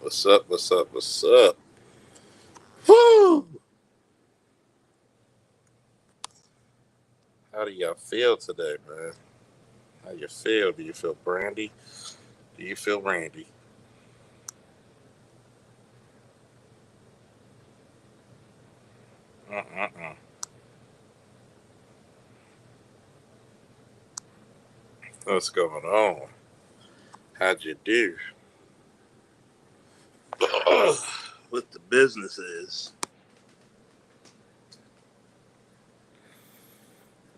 What's up? What's up? What's up? Woo! How do y'all feel today, man? How you feel? Do you feel brandy? Do you feel randy? Uh-uh-uh. What's going on? How'd you do? What the business is?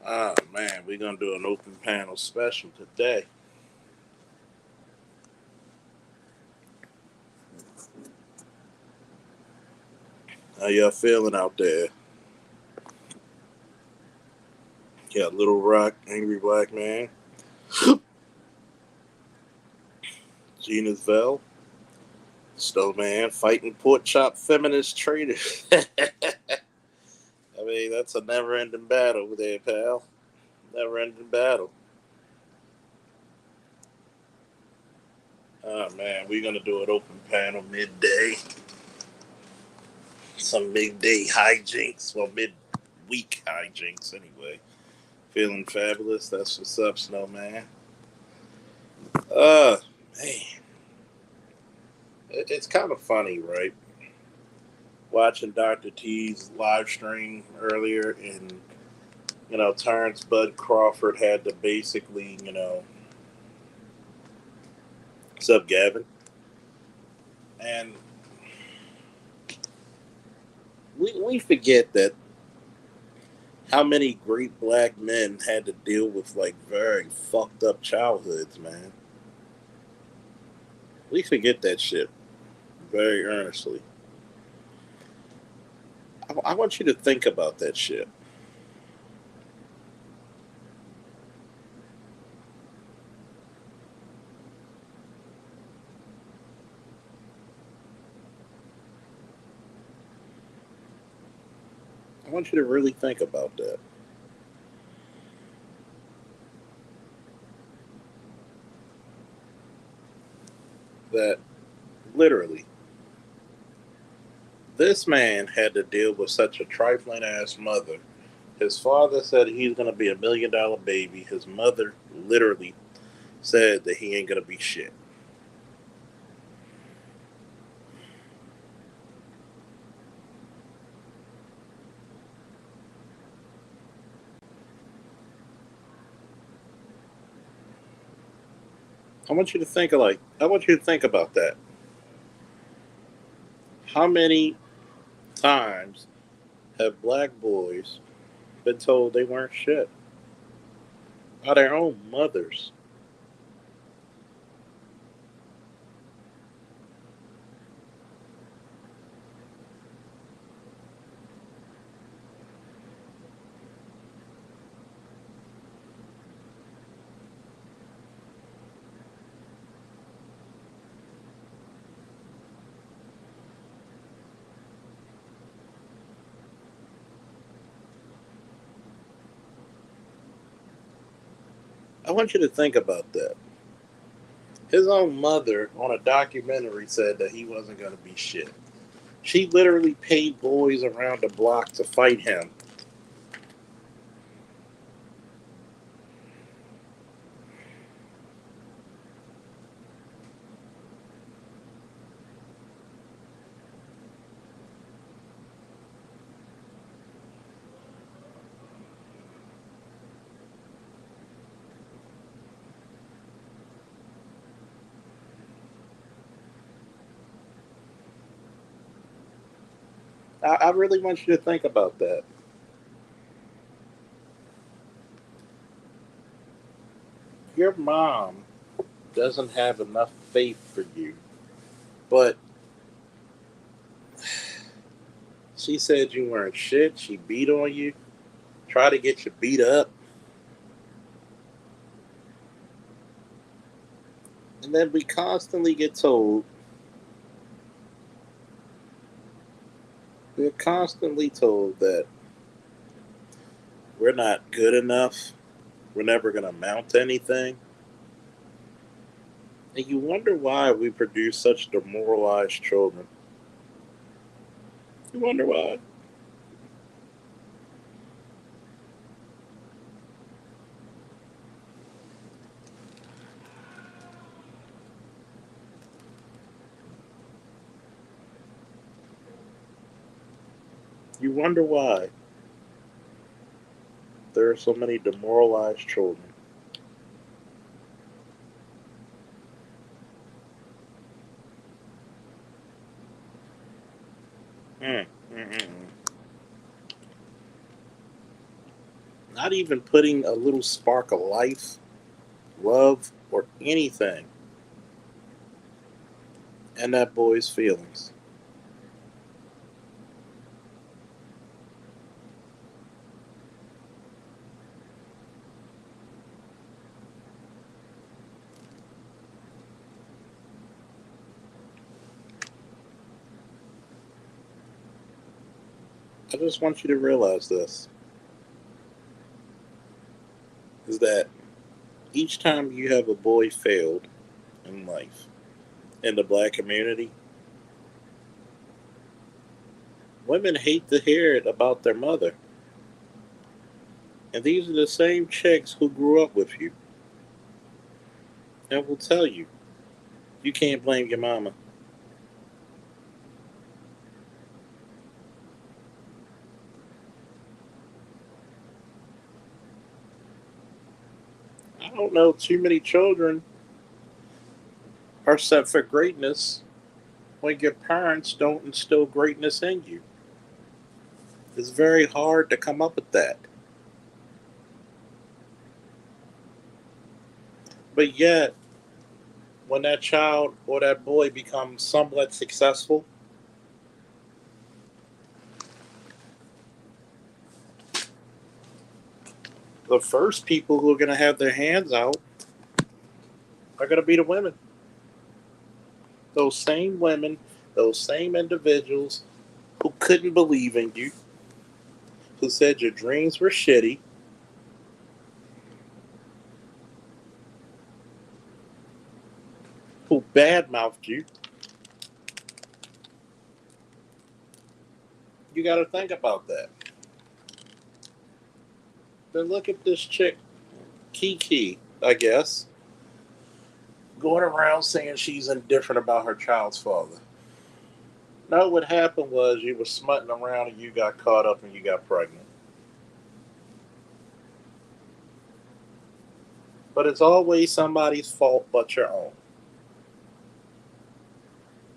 Oh man, we're gonna do an open panel special today. How y'all feeling out there? Yeah, Little Rock, Angry Black Man, Gina's Vel, Snowman, Fighting Pork Chop Feminist Trader. I mean, that's a never ending battle there, pal. Never ending battle. Oh man, we're gonna do an open panel midday. Some midday hijinks. Well, midweek hijinks anyway. Feeling fabulous. That's what's up, Snowman. Uh man. It's kind of funny, right? Watching Dr. T's live stream earlier and turns Bud Crawford had to basically, sub Gavin. And we forget that how many great black men had to deal with like very fucked up childhoods, man. We forget that shit very earnestly. I want you to think about that shit. I want you to really think about that. That literally, this man had to deal with such a trifling ass mother. His father said he's going to be $1 million baby. His mother literally said that he ain't going to be shit. I want you to think about that. How many times have black boys been told they weren't shit by their own mothers? I want you to think about that. His own mother on a documentary said that he wasn't going to be shit. She literally paid boys around the block to fight him. I really want you to think about that. Your mom doesn't have enough faith for you, but she said you weren't shit. She beat on you, try to get you beat up, and then we're constantly told that we're not good enough. We're never going to amount to anything. And you wonder why we produce such demoralized children. You wonder why. You wonder why there are so many demoralized children. Mm, mm, mm, mm. Not even putting a little spark of life, love, or anything in that boy's feelings. I just want you to realize this is that each time you have a boy failed in life in the black community, women hate to hear it about their mother. And these are the same chicks who grew up with you and will tell you you can't blame your mama. I don't know too many children are set for greatness when your parents don't instill greatness in you. It's very hard to come up with that. But yet, when that child or that boy becomes somewhat successful, the first people who are going to have their hands out are going to be the women. Those same women, those same individuals who couldn't believe in you, who said your dreams were shitty, who badmouthed you. You got to think about that. Then look at this chick, Kiki, I guess, going around saying she's indifferent about her child's father. No, what happened was you were smutting around and you got caught up and you got pregnant. But it's always somebody's fault but your own.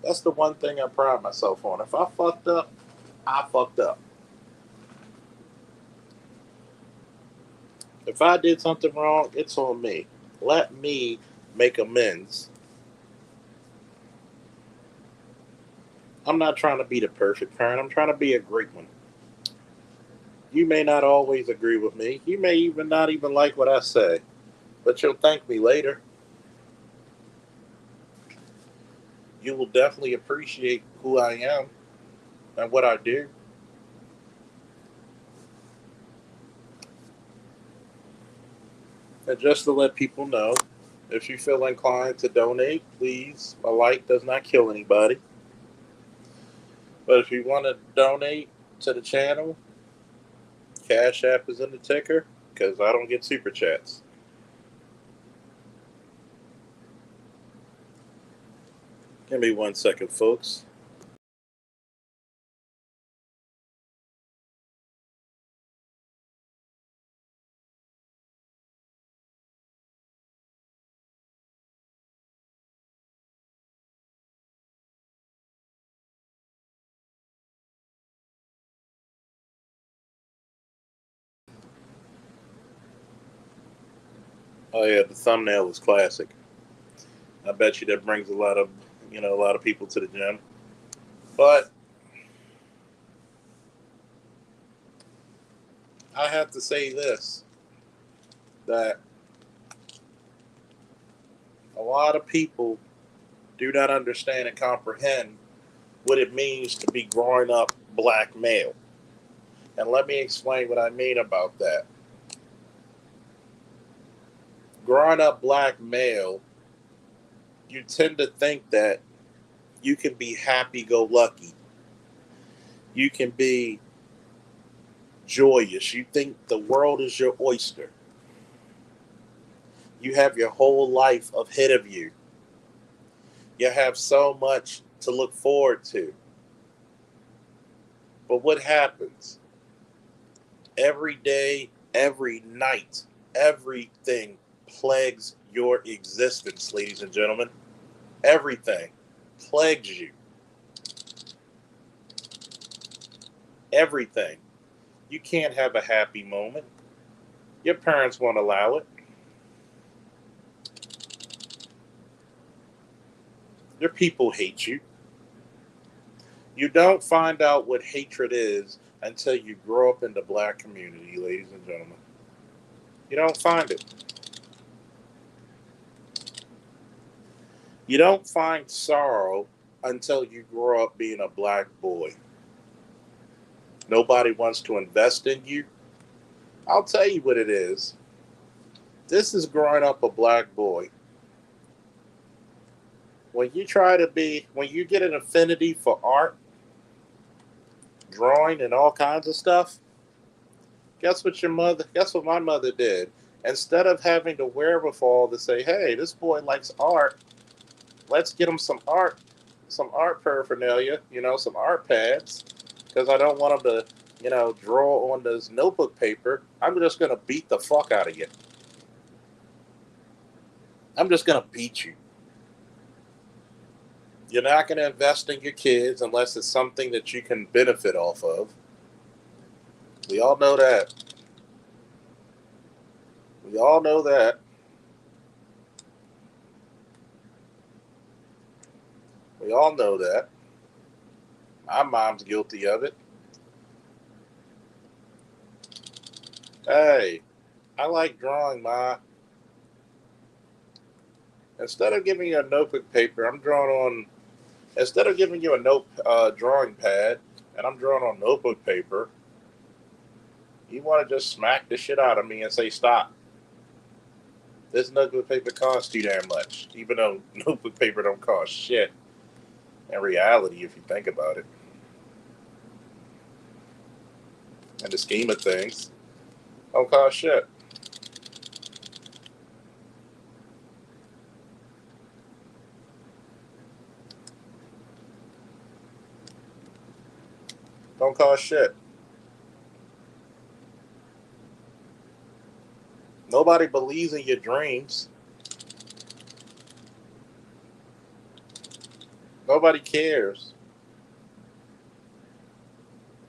That's the one thing I pride myself on. If I fucked up, I fucked up. If I did something wrong, it's on me. Let me make amends. I'm not trying to be the perfect parent. I'm trying to be a great one. You may not always agree with me. You may even not even like what I say, but you'll thank me later. You will definitely appreciate who I am and what I do. And just to let people know, if you feel inclined to donate, please. A like does not kill anybody. But if you want to donate to the channel, Cash App is in the ticker because I don't get super chats. Give me 1 second, folks. Oh yeah, the thumbnail is classic. I bet you that brings a lot of people to the gym. But I have to say this that a lot of people do not understand and comprehend what it means to be growing up black male. And let me explain what I mean about that. Growing up black male You tend to think that you can be happy go lucky. You can be joyous. You think the world is your oyster. You have your whole life ahead of you. You have so much to look forward to. But what happens? Every day, every night, everything plagues your existence, ladies and gentlemen. Everything plagues you. Everything. You can't have a happy moment. Your parents won't allow it. Your people hate you. You don't find out what hatred is until you grow up in the black community, ladies and gentlemen. You don't find it. You don't find sorrow until you grow up being a black boy. Nobody wants to invest in you. I'll tell you what it is. This is growing up a black boy. When you get an affinity for art, drawing, and all kinds of stuff, guess what my mother did? Instead of having the wherewithal to say, hey, this boy likes art, let's get him some art paraphernalia, some art pads, because I don't want him to, draw on this notebook paper. I'm just going to beat the fuck out of you. I'm just going to beat you. You're not going to invest in your kids unless it's something that you can benefit off of. We all know that. We all know that. We all know that. My mom's guilty of it. Hey, I like drawing, Ma. Instead of giving you a notebook paper, I'm drawing on. Instead of giving you a drawing pad, and I'm drawing on notebook paper, you want to just smack the shit out of me and say stop. This notebook paper costs too damn much, even though notebook paper don't cost shit. In reality, if you think about it, in the scheme of things, don't cost shit. Don't cost shit. Nobody believes in your dreams. Nobody cares.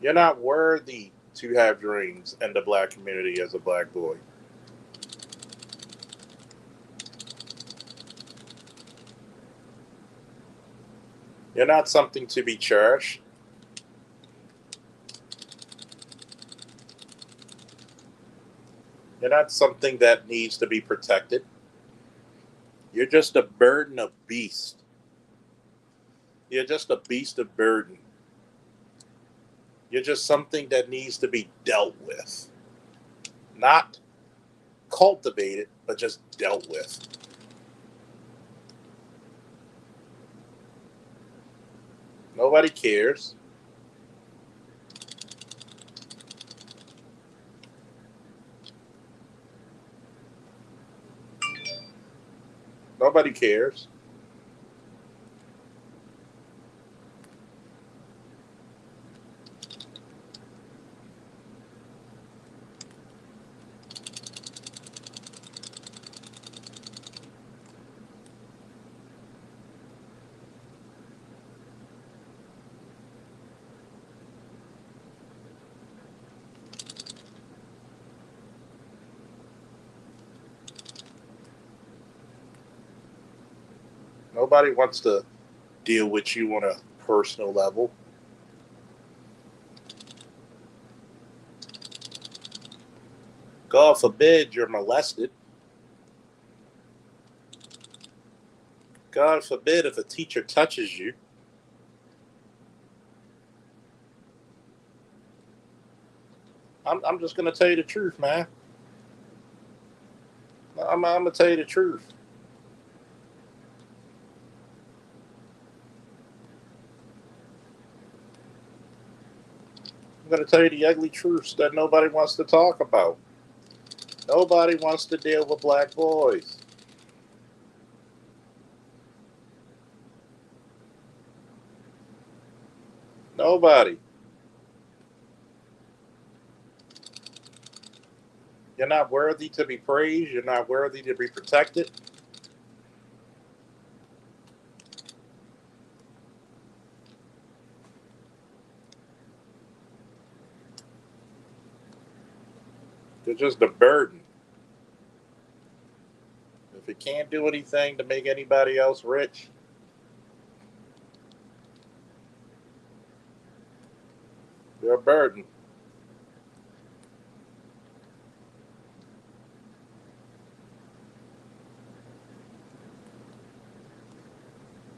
You're not worthy to have dreams in the black community as a black boy. You're not something to be cherished. You're not something that needs to be protected. You're just a burden of beast. You're just a beast of burden. You're just something that needs to be dealt with. Not cultivated, but just dealt with. Nobody cares. Nobody cares. Nobody wants to deal with you on a personal level. God forbid you're molested. God forbid if a teacher touches you. I'm just going to tell you the truth, man. I'm going to tell you the truth. going to tell you the ugly truths that nobody wants to talk about. Nobody wants to deal with black boys. Nobody. You're not worthy to be praised. You're not worthy to be protected. You're just a burden. If it can't do anything to make anybody else rich, you're a burden.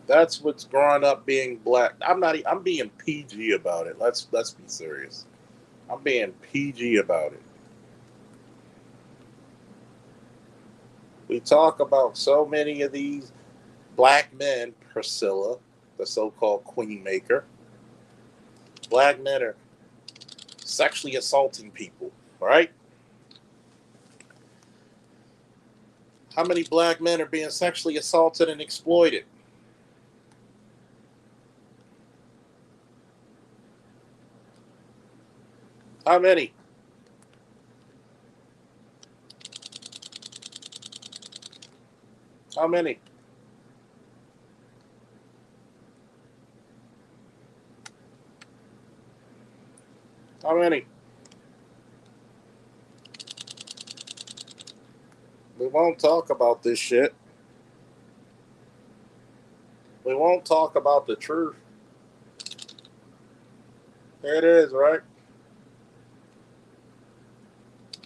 That's what's growing up being black. I'm not. I'm being PG about it. Let's be serious. I'm being PG about it. We talk about so many of these black men, Priscilla, the so-called queen maker. Black men are sexually assaulting people, right? How many black men are being sexually assaulted and exploited? How many? How many? How many? We won't talk about this shit. We won't talk about the truth. There it is, right?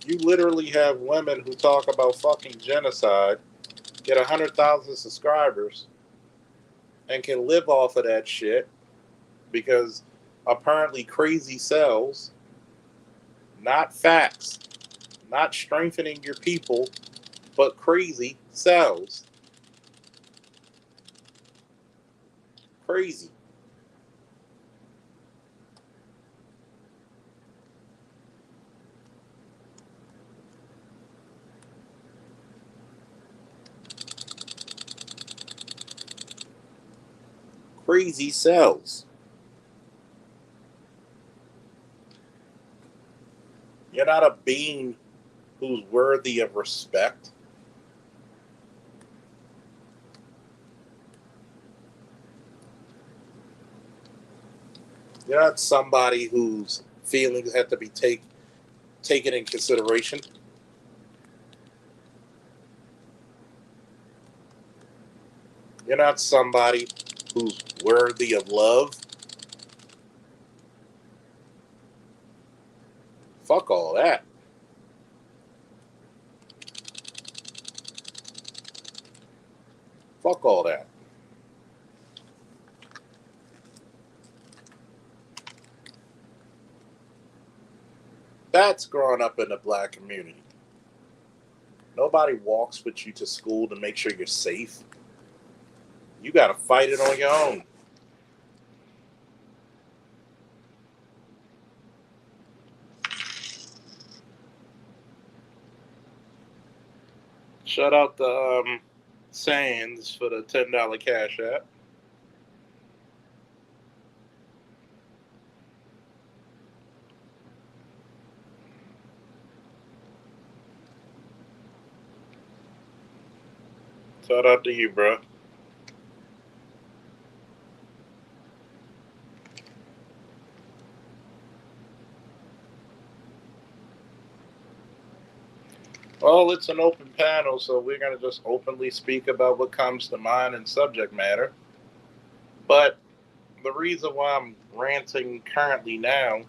You literally have women who talk about fucking genocide, get 100,000 subscribers, and can live off of that shit because apparently crazy sells, not facts, not strengthening your people, but crazy sells. Crazy. Crazy sells. You're not a being who's worthy of respect. You're not somebody whose feelings have to be taken in consideration. You're not somebody who's worthy of love. Fuck all that. Fuck all that. That's growing up in the black community. Nobody walks with you to school to make sure you're safe. You got to fight it on your own. Shout out the Sands for the $10 cash app. Shout out to you, bro. Well, it's an open panel, so we're going to just openly speak about what comes to mind and subject matter. But the reason why I'm ranting currently now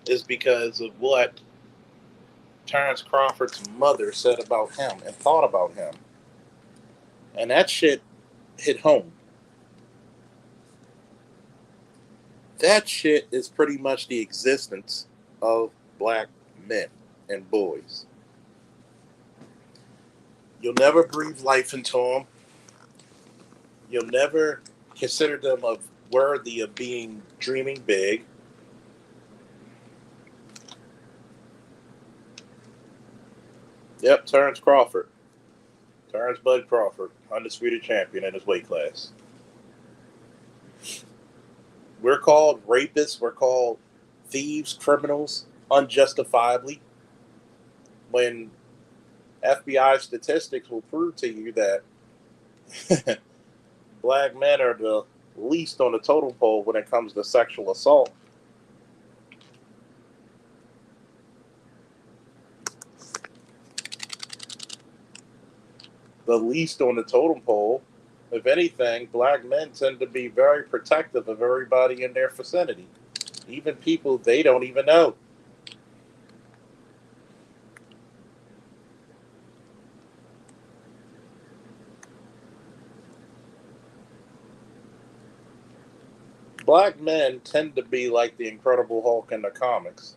is because of what Terrence Crawford's mother said about him and thought about him. And that shit hit home. That shit is pretty much the existence of black men and boys. You'll never breathe life into them. You'll never consider them of worthy of being dreaming big. Yep, Terrence Crawford. Terrence Bud Crawford, undisputed champion in his weight class. We're called rapists. We're called thieves, criminals, unjustifiably. When FBI statistics will prove to you that black men are the least on the totem pole when it comes to sexual assault. The least on the totem pole. If anything, black men tend to be very protective of everybody in their vicinity, even people they don't even know. Black men tend to be like the Incredible Hulk in the comics.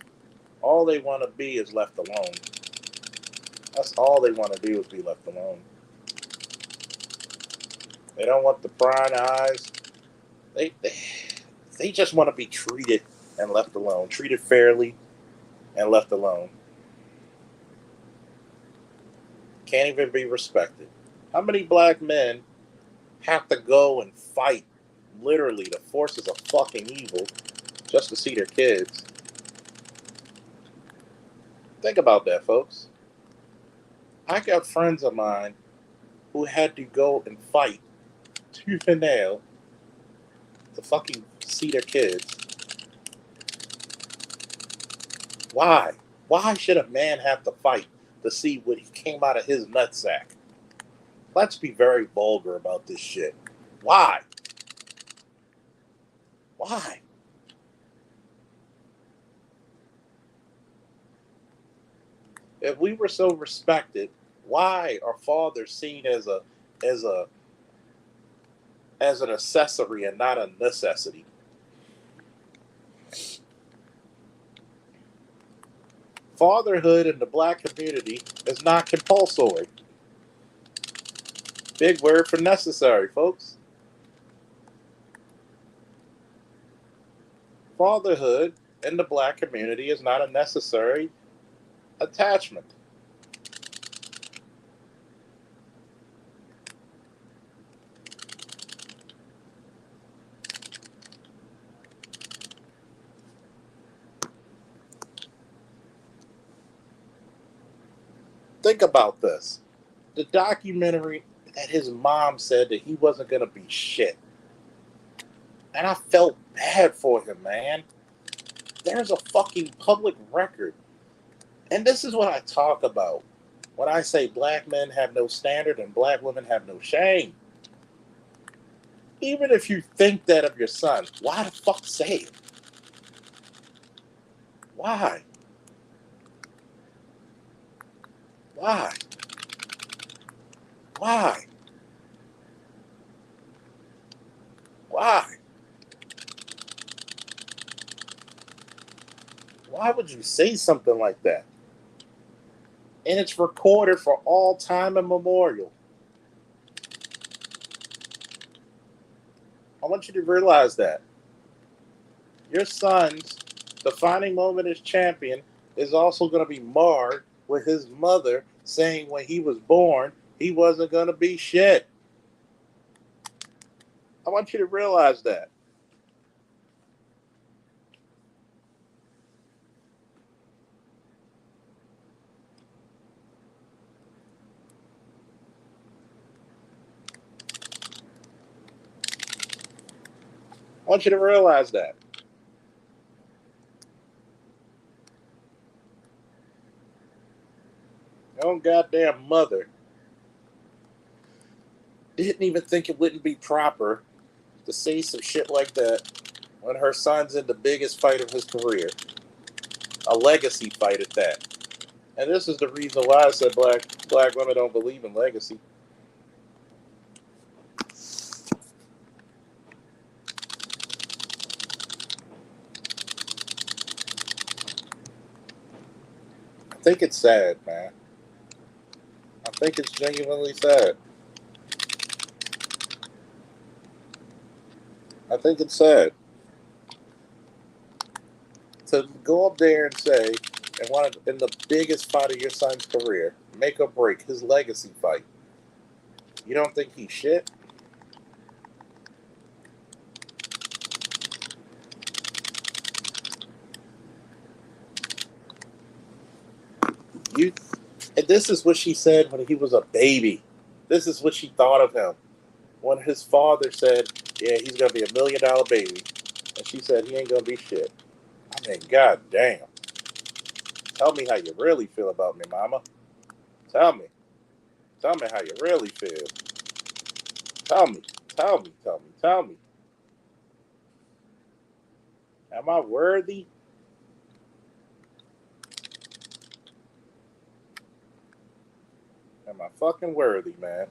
All they want to be is left alone. That's all they want to do is be left alone. They don't want the prying eyes. They just want to be treated and left alone. Treated fairly and left alone. Can't even be respected. How many black men have to go and fight, literally, the forces of fucking evil just to see their kids? Think about that, folks. I got friends of mine who had to go and fight tooth and nail to fucking see their kids. Why? Why should a man have to fight to see what came out of his nutsack? Let's be very vulgar about this shit. Why? Why? If we were so respected, why are fathers seen as a as a as an accessory and not a necessity? Fatherhood in the black community is not compulsory. Big word for necessary, folks. Fatherhood in the black community is not a necessary attachment. Think about this. The documentary that his mom said that he wasn't going to be shit. And I felt bad for him, man. There's a fucking public record. And this is what I talk about when I say black men have no standard and black women have no shame. Even if you think that of your son, why the fuck say it? Why? Why? Why? Why? Why would you say something like that? And it's recorded for all time immemorial. I want you to realize that. Your son's defining moment as champion is also going to be marred with his mother saying when he was born he wasn't going to be shit. I want you to realize that. I want you to realize that. Your own goddamn mother didn't even think it wouldn't be proper to say some shit like that when her son's in the biggest fight of his career. A legacy fight at that. And this is the reason why I said black women don't believe in legacy. I think it's sad, man. I think it's genuinely sad. I think it's sad to go up there and say in the biggest fight of your son's career, make or break his legacy fight. You don't think he's shit? You and this is what she said when he was a baby. This is what she thought of him when his father said, "Yeah, he's gonna be $1 million baby," and she said he ain't gonna be shit. I mean, god damn. Tell me how you really feel about me, mama. Tell me. Tell me how you really feel. Tell me. Tell me. Tell me. Tell me. Am I worthy? Am I fucking worthy, man?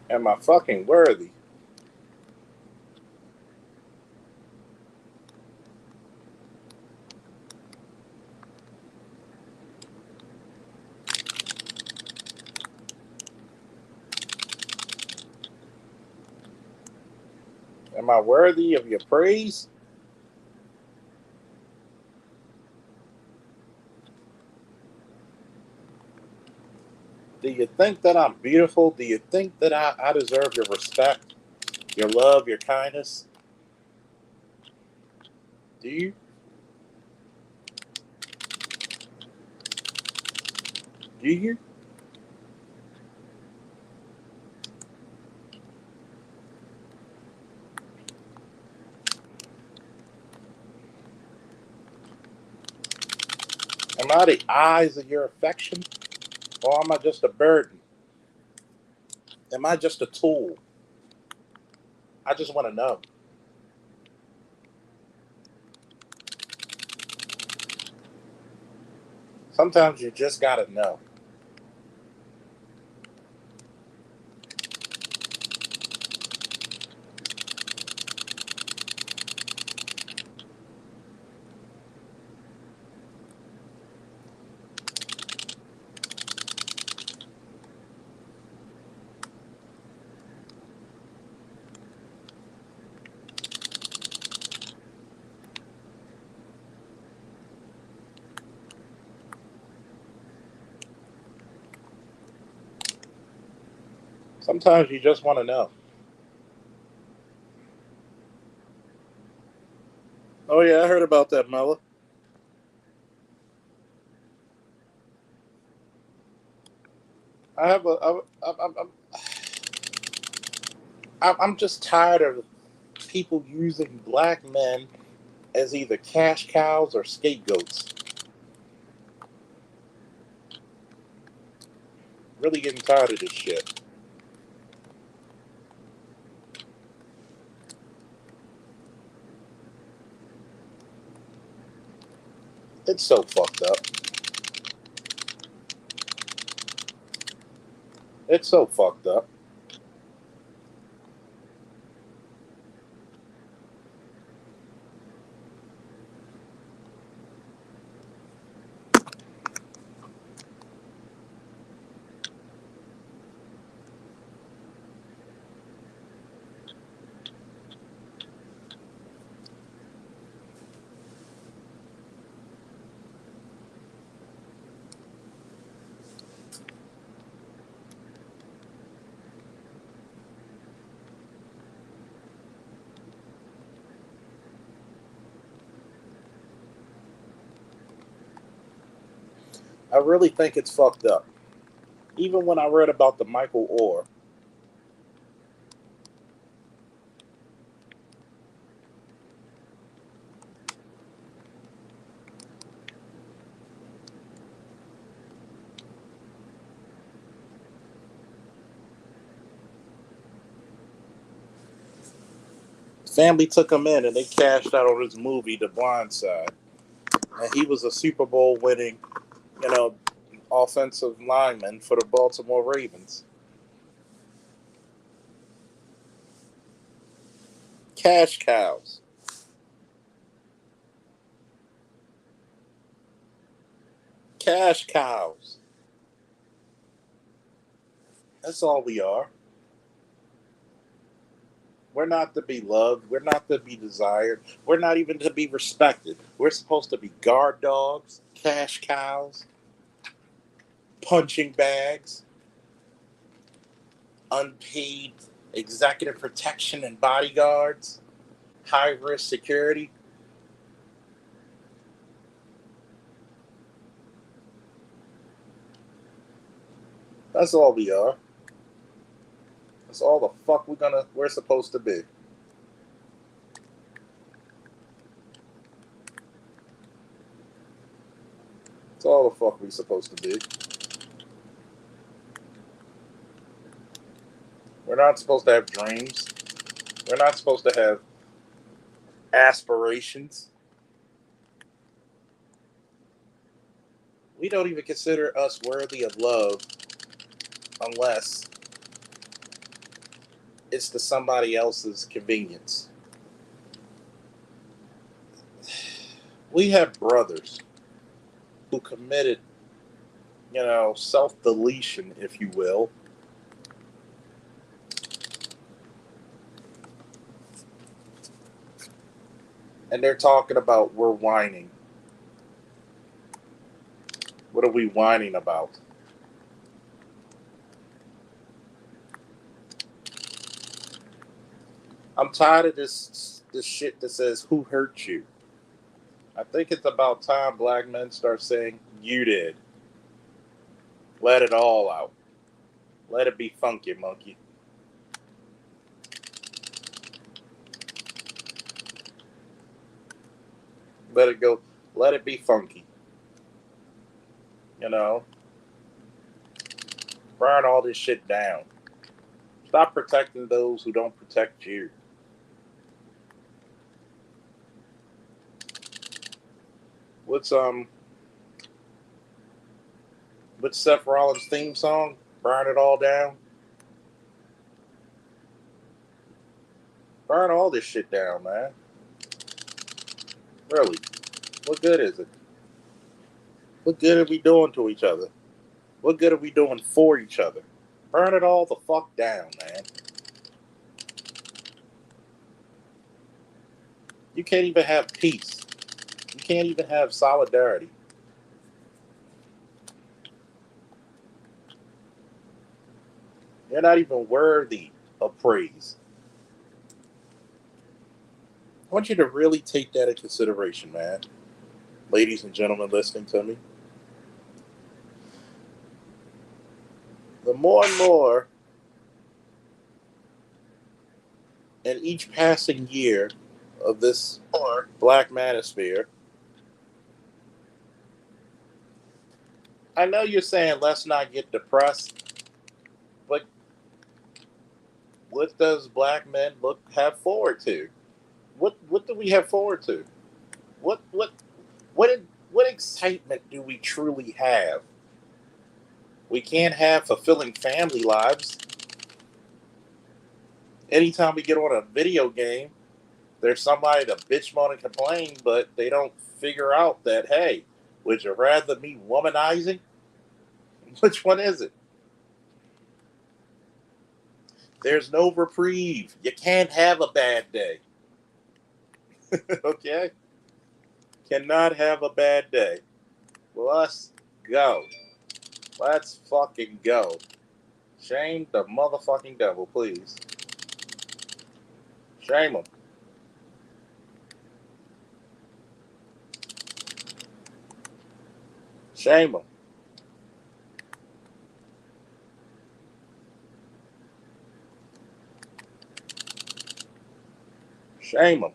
Am I fucking worthy? Am I worthy of your praise? Do you think that I'm beautiful? Do you think that I deserve your respect, your love, your kindness? Do you? Do you? Am I the eyes of your affection? Or am I just a burden? Am I just a tool? I just want to know. Sometimes you just got to know. Sometimes you just want to know. Oh, yeah, I heard about that, Mella. I have a. I'm just tired of people using black men as either cash cows or scapegoats. Really getting tired of this shit. It's so fucked up. It's so fucked up. I really think it's fucked up. Even when I read about the Michael Orr, family took him in and they cashed out on his movie, The Blind Side. And he was a Super Bowl winning, you know, offensive lineman for the Baltimore Ravens. Cash cows. Cash cows. That's all we are. We're not to be loved. We're not to be desired. We're not even to be respected. We're supposed to be guard dogs, cash cows, punching bags, unpaid executive protection and bodyguards, high risk security. That's all we are. That's all the fuck we're supposed to be. That's all the fuck we're supposed to be. We're not supposed to have dreams. We're not supposed to have aspirations. We don't even consider us worthy of love unless it's to somebody else's convenience. We have brothers who committed, self-deletion, if you will. And they're talking about we're whining. What are we whining about? I'm tired of this shit that says who hurt you. I think it's about time black men start saying you did. Let it all out. Let it be funky, monkey. Let it go. Let it be funky. Burn all this shit down. Stop protecting those who don't protect you. What's Seth Rollins' theme song? Burn it all down. Burn all this shit down, man. Really. What good is it? What good are we doing to each other? What good are we doing for each other? Burn it all the fuck down, man. You can't even have peace. You can't even have solidarity. You're not even worthy of praise. I want you to really take that into consideration, man. Ladies and gentlemen listening to me. The more and more in each passing year of this Black Manosphere, I know you're saying let's not get depressed, but what does black men have forward to? What do we have forward to? What what what excitement do we truly have? We can't have fulfilling family lives. Anytime we get on a video game, there's somebody to bitch, moan, and complain, but they don't figure out that, hey, would you rather me womanizing? Which one is it? There's no reprieve. You can't have a bad day. Okay? Cannot have a bad day. Let's go. Let's fucking go. Shame the motherfucking devil, please. Shame him. Shame him. Shame him.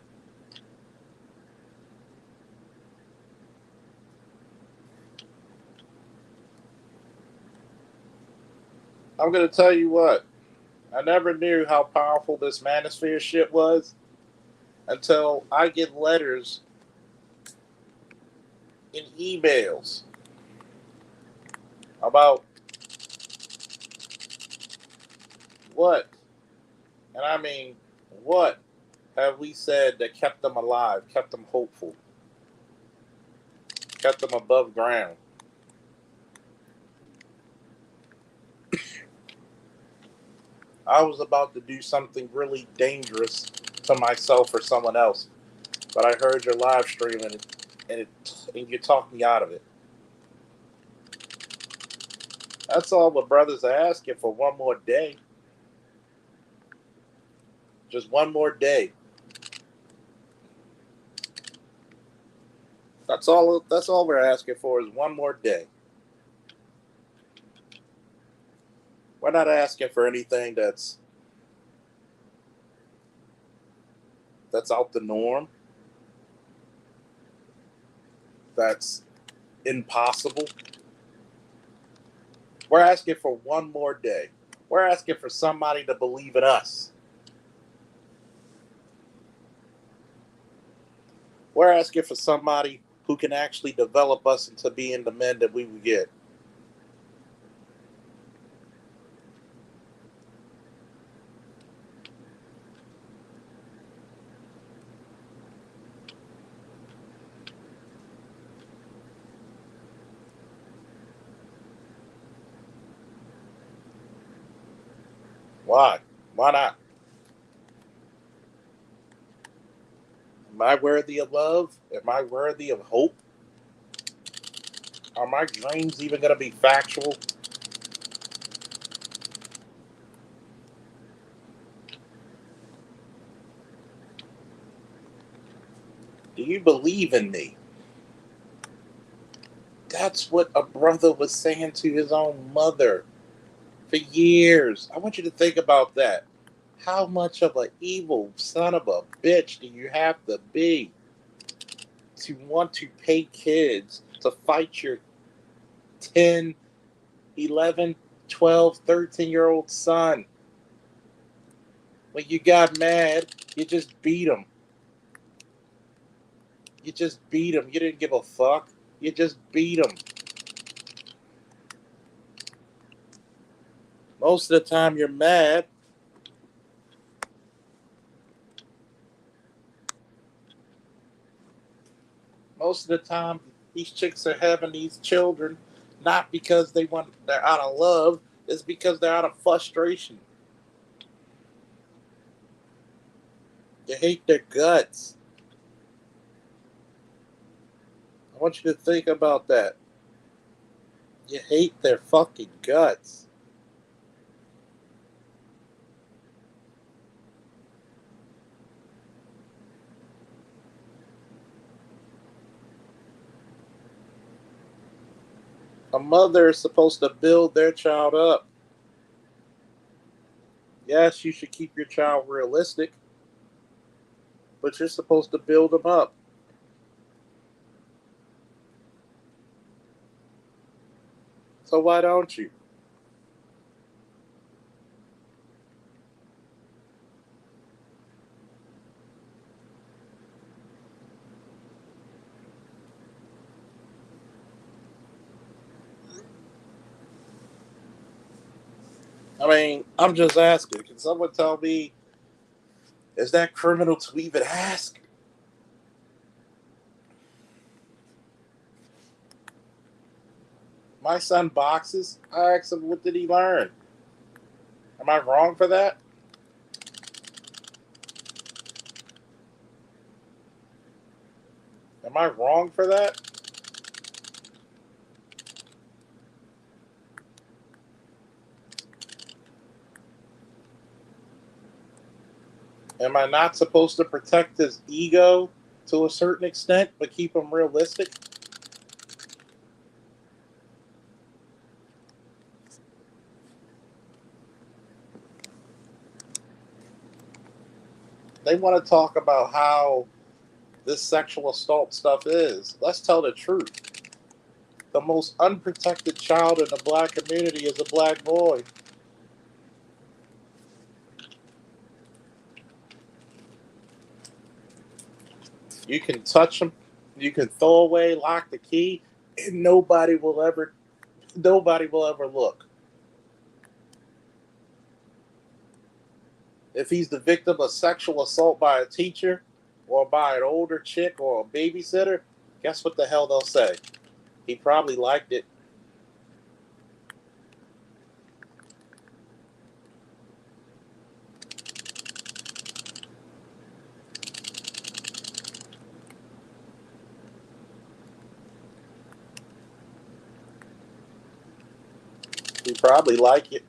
I'm going to tell you what. I never knew how powerful this manosphere shit was until I get letters in emails about what, and I mean, what have we said that kept them alive, kept them hopeful, kept them above ground? I was about to do something really dangerous to myself or someone else, but I heard your live stream and you talked me out of it. That's all the brothers are asking for, one more day. Just one more day. That's all we're asking for is one more day. We're not asking for anything that's out the norm. That's impossible. We're asking for one more day. We're asking for somebody to believe in us. We're asking for somebody who can actually develop us into being the men that we would get. Why? Why not? Am I worthy of love? Am I worthy of hope? Are my dreams even going to be factual? Do you believe in me? That's what a brother was saying to his own mother for years. I want you to think about that. How much of an evil son of a bitch do you have to be to want to pay kids to fight your 10, 11, 12, 13-year-old son? When you got mad, you just beat him. You just beat him. You didn't give a fuck. You just beat him. Most of the time you're mad. Most of the time these chicks are having these children not because they're out of love, it's because they're out of frustration. You hate their guts. I want you to think about that. You hate their fucking guts. A mother is supposed to build their child up. Yes, you should keep your child realistic, but you're supposed to build them up. So why don't you? I mean, I'm just asking. Can someone tell me, is that criminal to even ask? My son boxes. I asked him, what did he learn? Am I wrong for that? Am I wrong for that? Am I not supposed to protect his ego to a certain extent, but keep him realistic? They want to talk about how this sexual assault stuff is. Let's tell the truth. The most unprotected child in the black community is a black boy. You can touch him, you can throw away, lock the key, and nobody will ever look. If he's the victim of sexual assault by a teacher or by an older chick or a babysitter, guess what the hell they'll say? He probably liked it. He probably like it.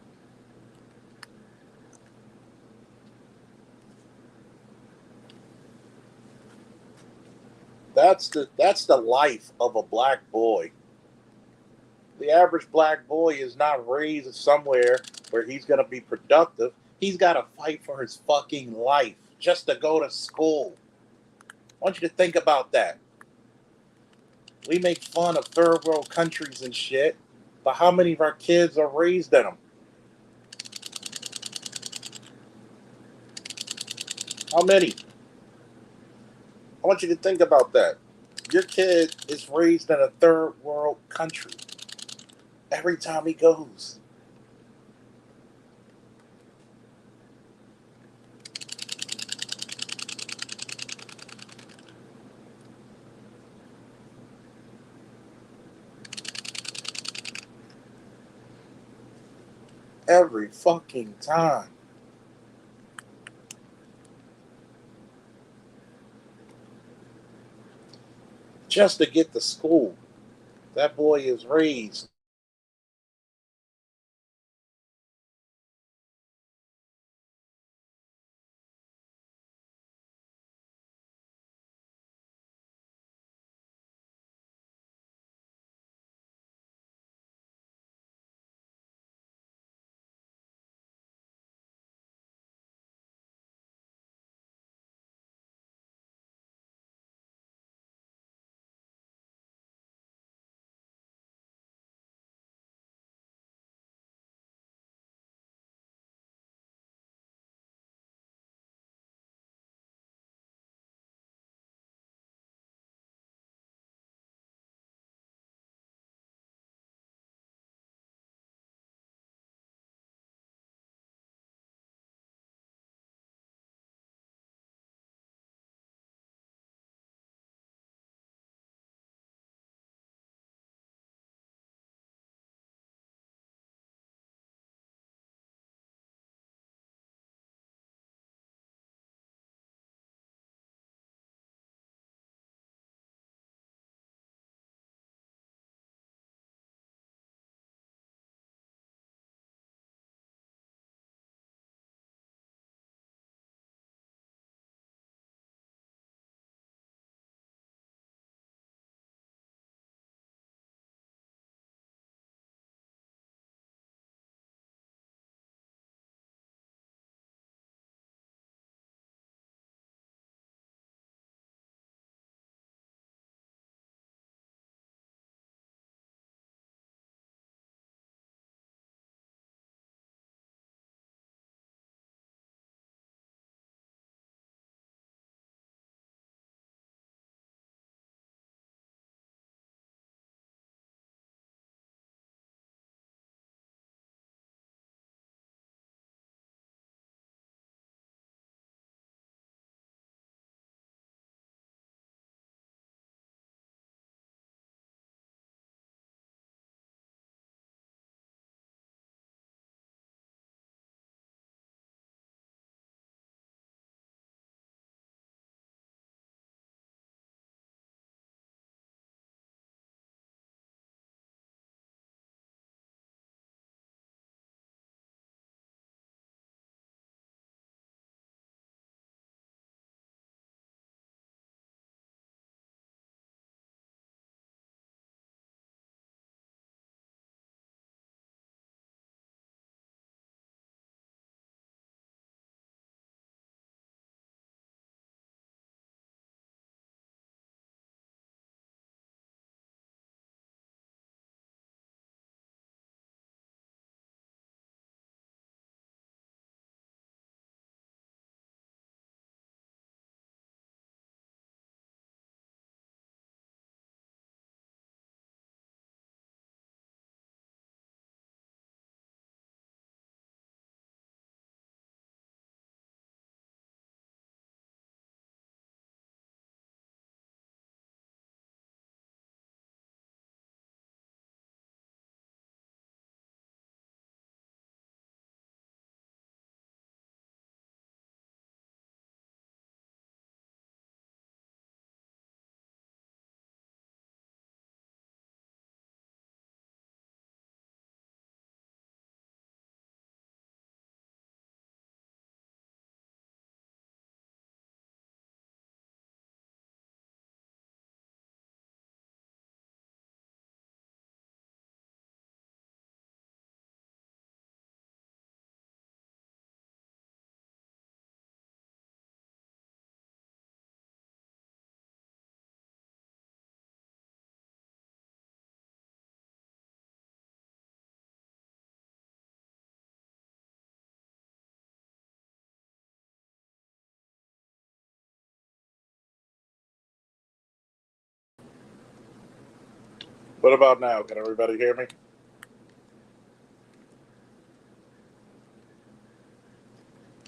That's the life of a black boy. The average black boy is not raised somewhere where he's going to be productive. He's got to fight for his fucking life just to go to school. I want you to think about that. We make fun of third world countries and shit, but how many of our kids are raised in them? How many? I want you to think about that. Your kid is raised in a third world country every time he goes. Every fucking time. Just to get to school. That boy is raised What about now? Can everybody hear me?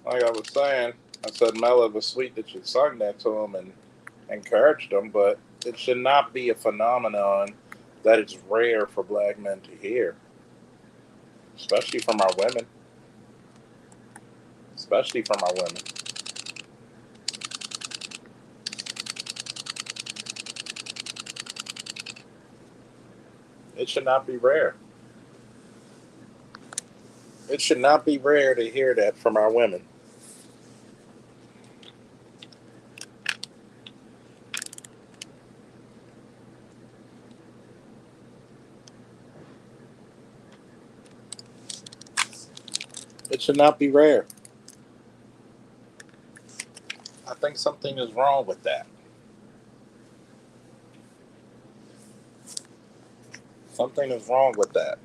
Like I was saying, I said, Mel, it was sweet that you sung that to him and encouraged him, but it should not be a phenomenon that it's rare for black men to hear, especially from our women. Especially from our women. It should not be rare. It should not be rare to hear that from our women. It should not be rare. I think something is wrong with that. Something is wrong with that.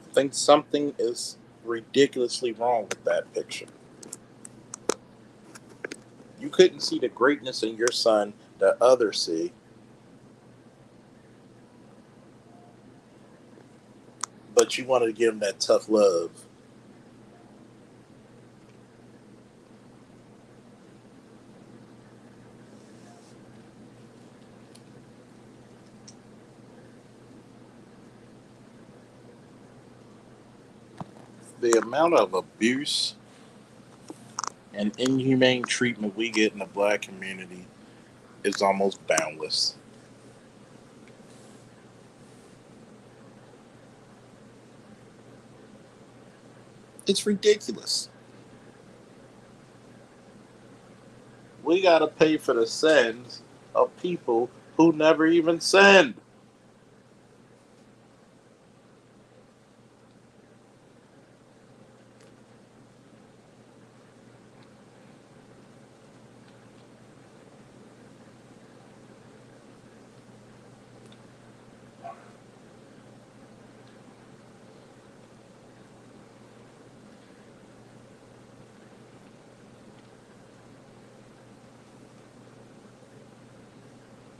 I think something is ridiculously wrong with that picture. You couldn't see the greatness in your son that others see, but you wanted to give him that tough love. The amount of abuse and inhumane treatment we get in the black community is almost boundless. It's ridiculous. We got to pay for the sins of people who never even sinned.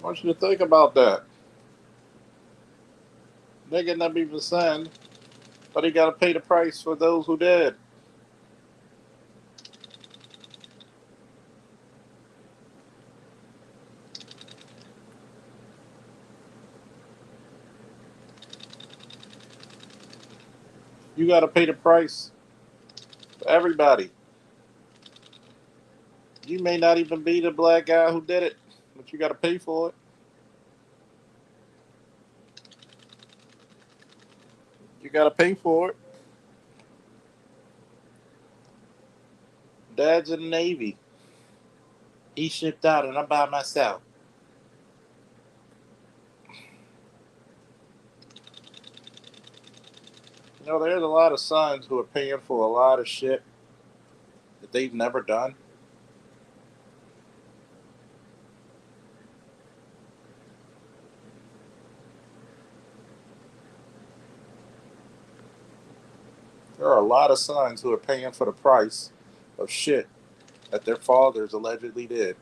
I want you to think about that. Nigga never even sinned, but he got to pay the price for those who did. You got to pay the price for everybody. You may not even be the black guy who did it, but you got to pay for it. You got to pay for it. Dad's in the Navy. He shipped out and I'm by myself. You know, there's a lot of sons who are paying for a lot of shit that they've never done. There are a lot of sons who are paying for the price of shit that their fathers allegedly did.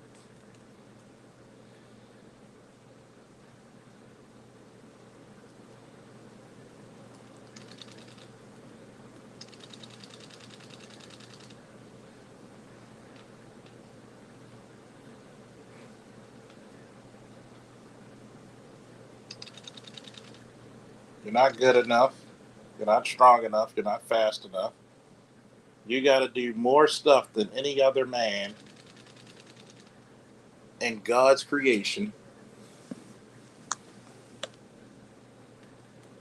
You're not good enough. You're not strong enough. You're not fast enough. You got to do more stuff than any other man in God's creation.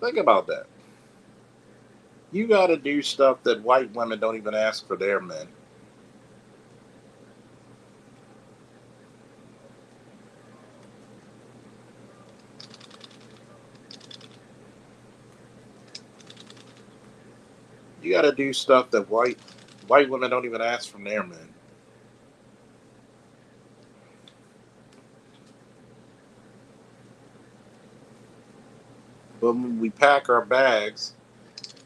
Think about that. You got to do stuff that white women don't even ask for their men. You got to do stuff that white women don't even ask from their men. But when we pack our bags,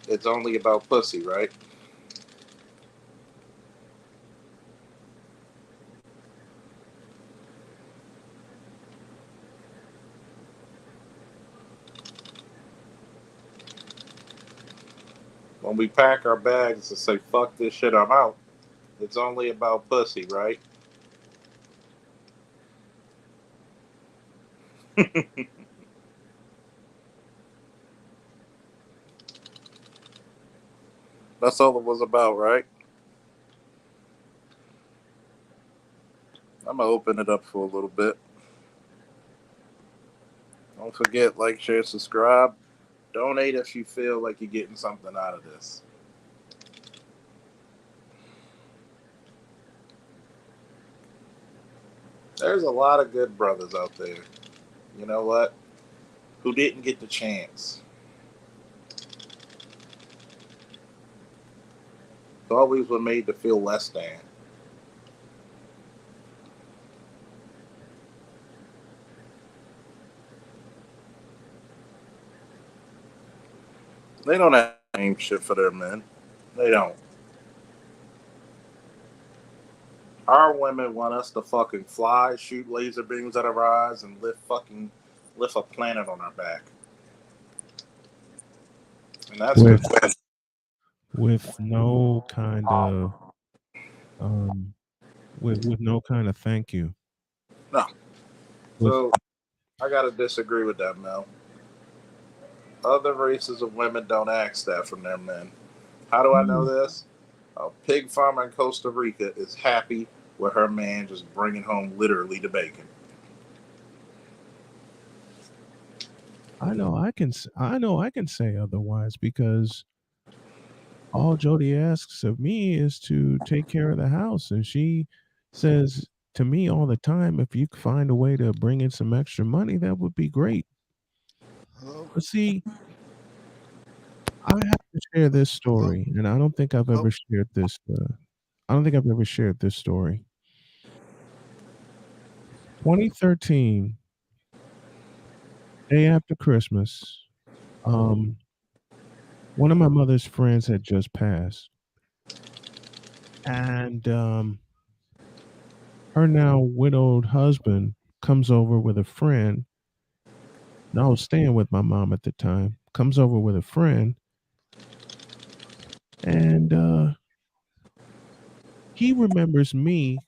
it's only about pussy, right? When we pack our bags and say, fuck this shit, I'm out, it's only about pussy, right? That's all it was about, right? I'm going to open it up for a little bit. Don't forget, like, share, subscribe. Donate if you feel like you're getting something out of this. There's a lot of good brothers out there. You know what? Who didn't get the chance. Who always were made to feel less than. They don't have the same shit for their men. They don't. Our women want us to fucking fly, shoot laser beams at our eyes, and lift a planet on our back. And that's with because with no kind of um with no kind of thank you. no. With So I gotta disagree with that, Mel. Other races of women don't ask that from their men. How do I know this? A pig farmer in Costa Rica is happy with her man just bringing home literally the bacon. I know I can say otherwise because all Jody asks of me is to take care of the house, and she says to me all the time, if you could find a way to bring in some extra money, that would be great. Hello? But see, I have to share this Hello? story, and I don't think I've Hello? ever shared this. I don't think I've ever shared this story. 2013, day after Christmas, um, one of my mother's friends had just passed, and her now widowed husband comes over with a friend. And I was staying with my mom at the time. Comes over with a friend, and he remembers me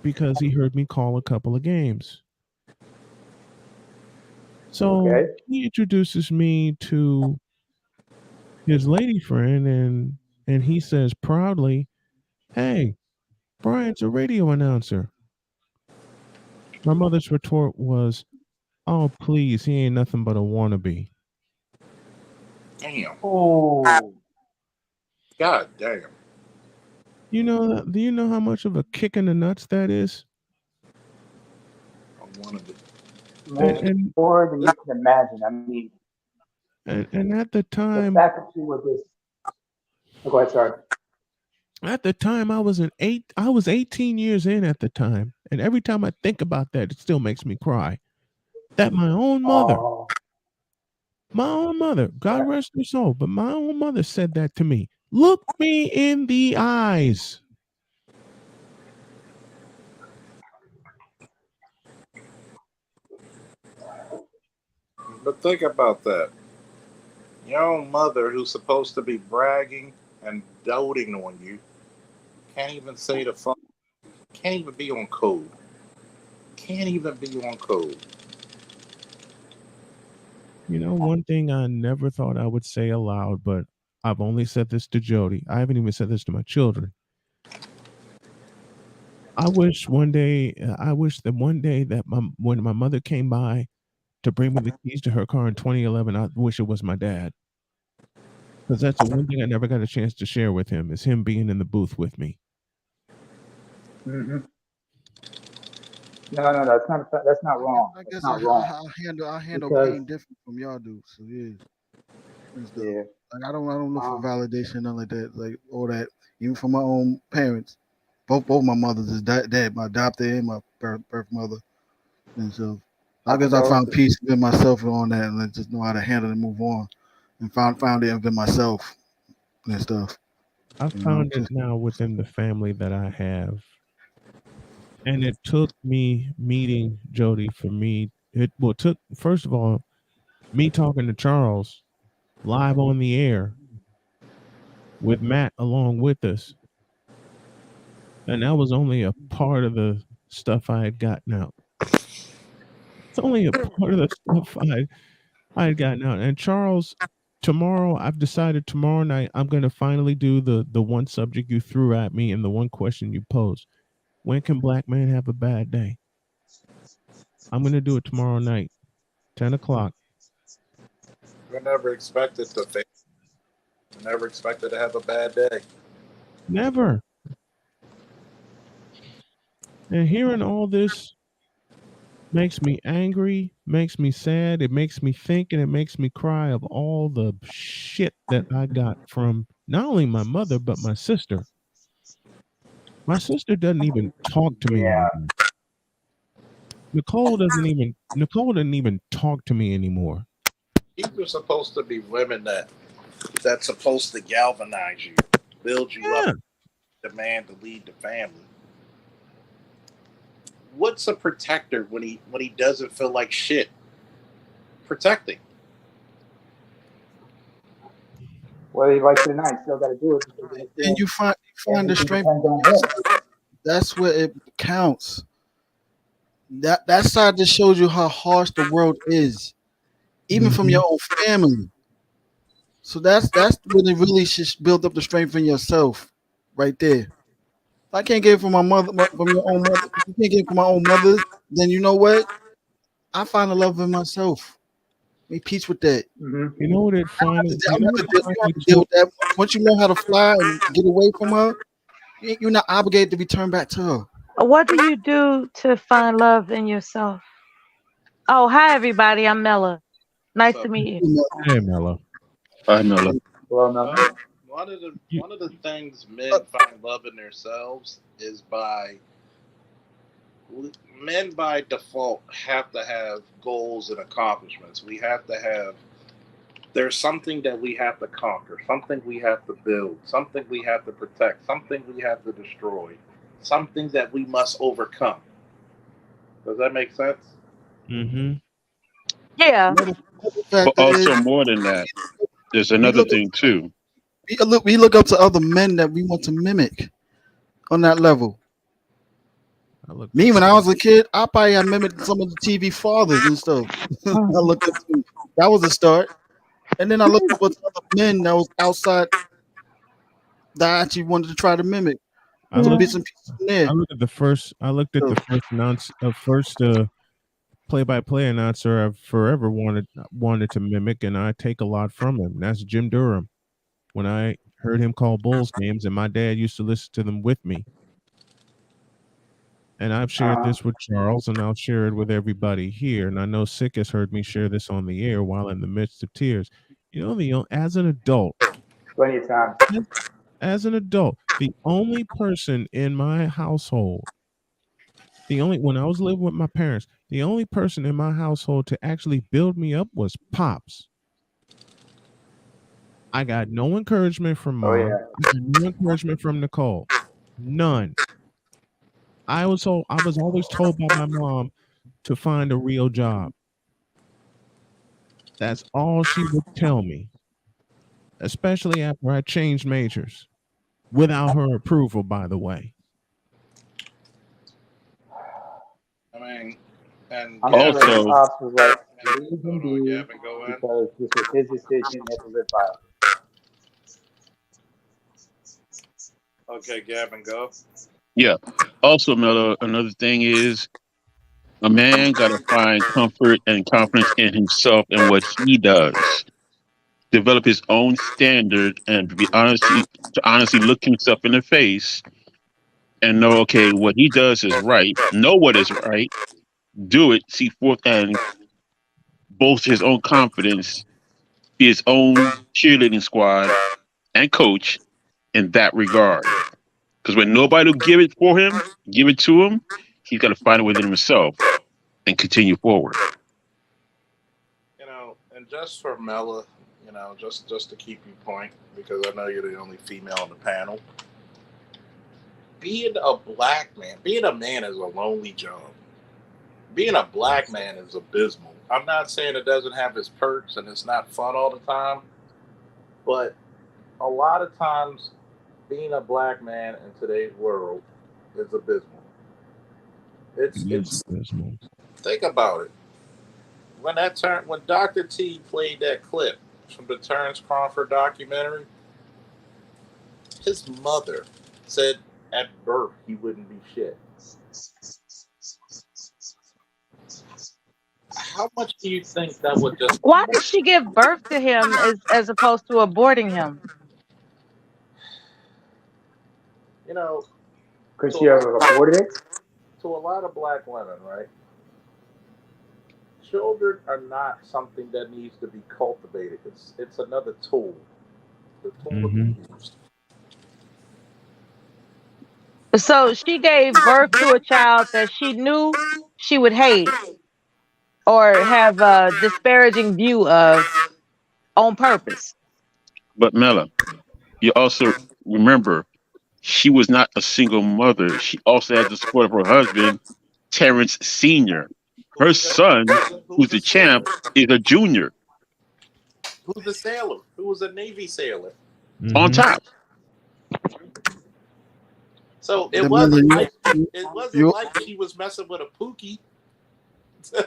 because he heard me call a couple of games. So Okay. he introduces me to his lady friend, and he says proudly, "Hey, Brian's a radio announcer." My mother's retort was, "Oh, please, he ain't nothing but a wannabe." Damn. Oh, God damn. You know that? Do you know how much of a kick in the nuts that is? I wanted to. And more and than you can imagine. I mean, and at the the time, fact that you were this. Oh, go ahead, sorry. I was 18 years in at the time, and every time I think about that, it still makes me cry. That Oh, my own mother, God yeah. rest her soul, but my own mother said that to me. Look me in the eyes. But think about that. Your own mother, who's supposed to be bragging and doting on you, can't even say the fuck. Can't even be on code. Can't even be on code. You know, one thing I never thought I would say aloud, but I've only said this to Jody. I haven't even said this to my children. I wish that one day that when my mother came by to bring me the keys to her car in 2011, I wish it was my dad. Because that's the one thing I never got a chance to share with him is him being in the booth with me. Hmm. No, no, no. That's not I guess wrong. I That's guess I, not wrong I handle because pain different from y'all do. So yeah, and stuff. yeah. Like I don't look for Um. validation nothing like that. Like all that. Even from my own parents. Both my mothers is dead. My adopted and my birth mother and stuff. I guess I found peace within myself on that, and I just know how to handle and move on, and found it within myself and stuff. I You know, found it now within the family that I have. And it took me meeting Jody for me. It well took first of all me talking to Charles live on the air with Matt along with us, and that was only a part of the stuff I had gotten out. It's only a part of the stuff I had gotten out. And Charles, tomorrow I've decided tomorrow night I'm going to finally do the one subject you threw at me and the one question you posed. When can black men have a bad day? I'm going to do it tomorrow night, 10 o'clock. I never expected to fail. I never expected to have a bad day. Never. And hearing all this makes me angry, makes me sad, it makes me think, and it makes me cry of all the shit that I got from not only my mother, but my sister. My sister doesn't even talk to me Yeah. anymore. Nicole doesn't even talk to me anymore. These are supposed to be women that's supposed to galvanize you, build you Yeah. up, demand to lead the family. What's a protector when he doesn't feel like shit? Protecting. Whether he likes it or not, he still got to do it because he and you find the everything strength. depends on him. That's where it counts. That side just shows you how harsh the world is, even from your own family. So that's when it really should build up the strength in yourself, right there. If I can't get it from my mother, from your own mother, if you can't get it from my own mother, then you know what? I find the love in myself. Make peace with that. Mm-hmm. You know what it finally You don't have to deal with that. Once you learn how to fly and get away from her, you're not obligated to return back to her. What do you do to find love in yourself? Oh, hi everybody. I'm Mella. Nice So, to meet you. You know, Hey, Mello. I know. Well, no. one of You- the things men find love in themselves is men by default have to have goals and accomplishments. We have to have there's something that we have to conquer, something we have to build, something we have to protect, something we have to destroy, something that we must overcome. Does that make sense? Mm-hmm. Yeah. the But factor also is more than that, there's we another look thing too. we look up to other men that we want to mimic on that level. Me, when I was a kid, I probably had mimicked some of the TV fathers and stuff. I looked up to that was a start, and then I looked up with other men that was outside that I actually wanted to try to mimic. I Some looked. bits and pieces from there. I looked at the first. I looked at the first play-by-play announcer I've forever wanted to mimic, and I take a lot from him. That's Jim Durham. When I heard him call Bulls games, and my dad used to listen to them with me. And I've shared this with Charles, and I'll share it with everybody here. And I know Sick has heard me share this on the air while in the midst of tears. You know, as an adult, Plenty of times. the only person in my household, when I was living with my parents, the only person in my household to actually build me up was Pops. I got no encouragement from Mom. Oh, yeah. I got no encouragement from Nicole. None. I was always told by my mom to find a real job. That's all she would tell me, especially after I changed majors, without her approval, by the way. I mean, and I'm Gavin, sure his Also, pops was like, leave him hold on, be Gavin, go ahead. because this was his decision. It was live by it. Okay, Gavin, go. yeah. Also, another thing is a man got to find comfort and confidence in himself and what he does. Develop his own standard and honestly look himself in the face and know, okay, what he does is right. Know what is right. Do it. See forth and bolster his own confidence. Be his own cheerleading squad and coach in that regard. Because when nobody will give it to him, he's got to find it within himself and continue forward. just for Mela, just to keep you point, because I know you're the only female on the panel. Being a black man, being a man is a lonely job. Being a black man is abysmal. I'm not saying it doesn't have its perks and it's not fun all the time, but a lot of times being a black man in today's world is abysmal. It's It is it's abysmal. think about it. When Dr. T played that clip from the Terrence Crawford documentary, his mother said at birth he wouldn't be shit. How much do you think that would just Why did she give birth to him as opposed to aborting him? you know Could to she a have lot afforded it? to a lot of black women, right? Children are not something that needs to be cultivated. It's another tool. The tool to Hmm. be used. So she gave birth to a child that she knew she would hate or have a disparaging view of on purpose. But Mela, you also remember she was not a single mother. She also had the support of her husband, Terrence Sr. Her son, Who's who's a the champ, sailor? is a junior Who's the sailor? Who was a Navy sailor? on Hmm. top. So it The Miller, wasn't you, like you, it wasn't you like she was messing with a pookie.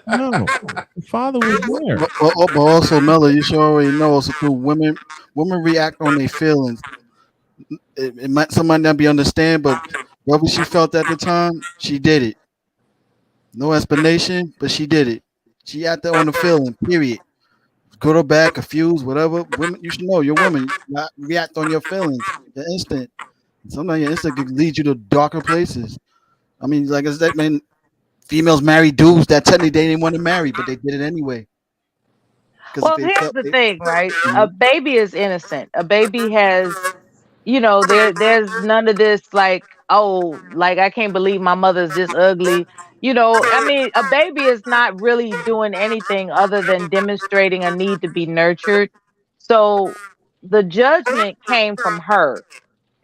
No, the father was there. but also Miller, you should already know. Also, too, women react on their feelings. It might some might not be understand, but whatever she felt at the time, she did it. No explanation, but she did it. She acted on the feeling. Period. Good or bad, confused, whatever. Women, you should know. You're women. Not react on your feelings. Your instant. Sometimes your instinct can lead you to darker places. I mean, like I said, man, females marry dudes that technically they didn't want to marry, but they did it anyway because Well, they here's felt the they. thing, right? A Mhm. baby is innocent. A baby has, there's none of this like, oh, like I can't believe my mother's this ugly. I mean, a baby is not really doing anything other than demonstrating a need to be nurtured. So the judgment came from her.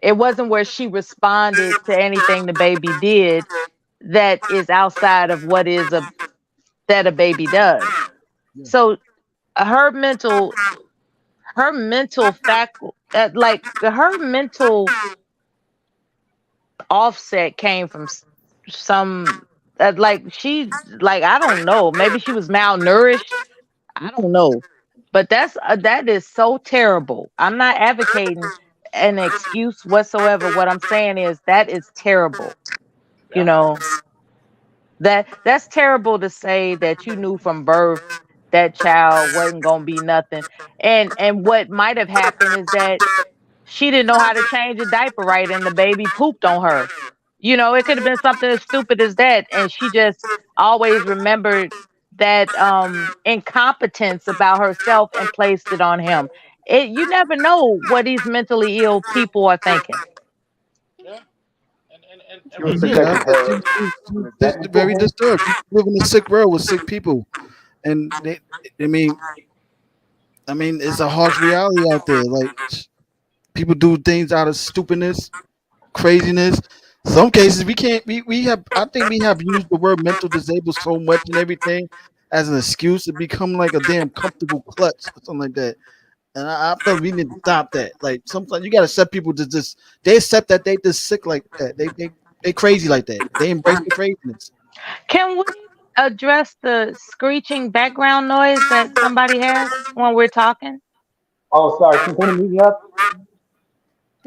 It wasn't where she responded to anything the baby did that is outside of what is a that a baby does. Yeah. So her mental fact like her mental offset came from some like she like I don't know, maybe she was malnourished, I don't know, but that is so terrible. I'm not advocating an excuse whatsoever. What I'm saying is that is terrible. you Yeah, know that's terrible to say that you knew from birth that child wasn't going to be nothing. And what might have happened is that she didn't know how to change a diaper right and the baby pooped on her. It could have been something as stupid as that, and she just always remembered that incompetence about herself and placed it on him. You never know what these mentally ill people are thinking. yeah. And She was listen, Yeah, protecting her she from the very technical. disturbed. She live in a sick world with sick people, and I mean, it's a harsh reality out there. Like people do things out of stupidness, craziness. Some cases we can't. We have. I think we have used the word mental disabled so much and everything as an excuse to become like a damn comfortable clutch or something like that. And I feel we need to stop that. Like sometimes you gotta accept people to just they accept that they just sick like that. They crazy like that. They embrace the craziness. Can we address the screeching background noise that somebody has when we're talking? Oh, sorry. Can someone mute me up?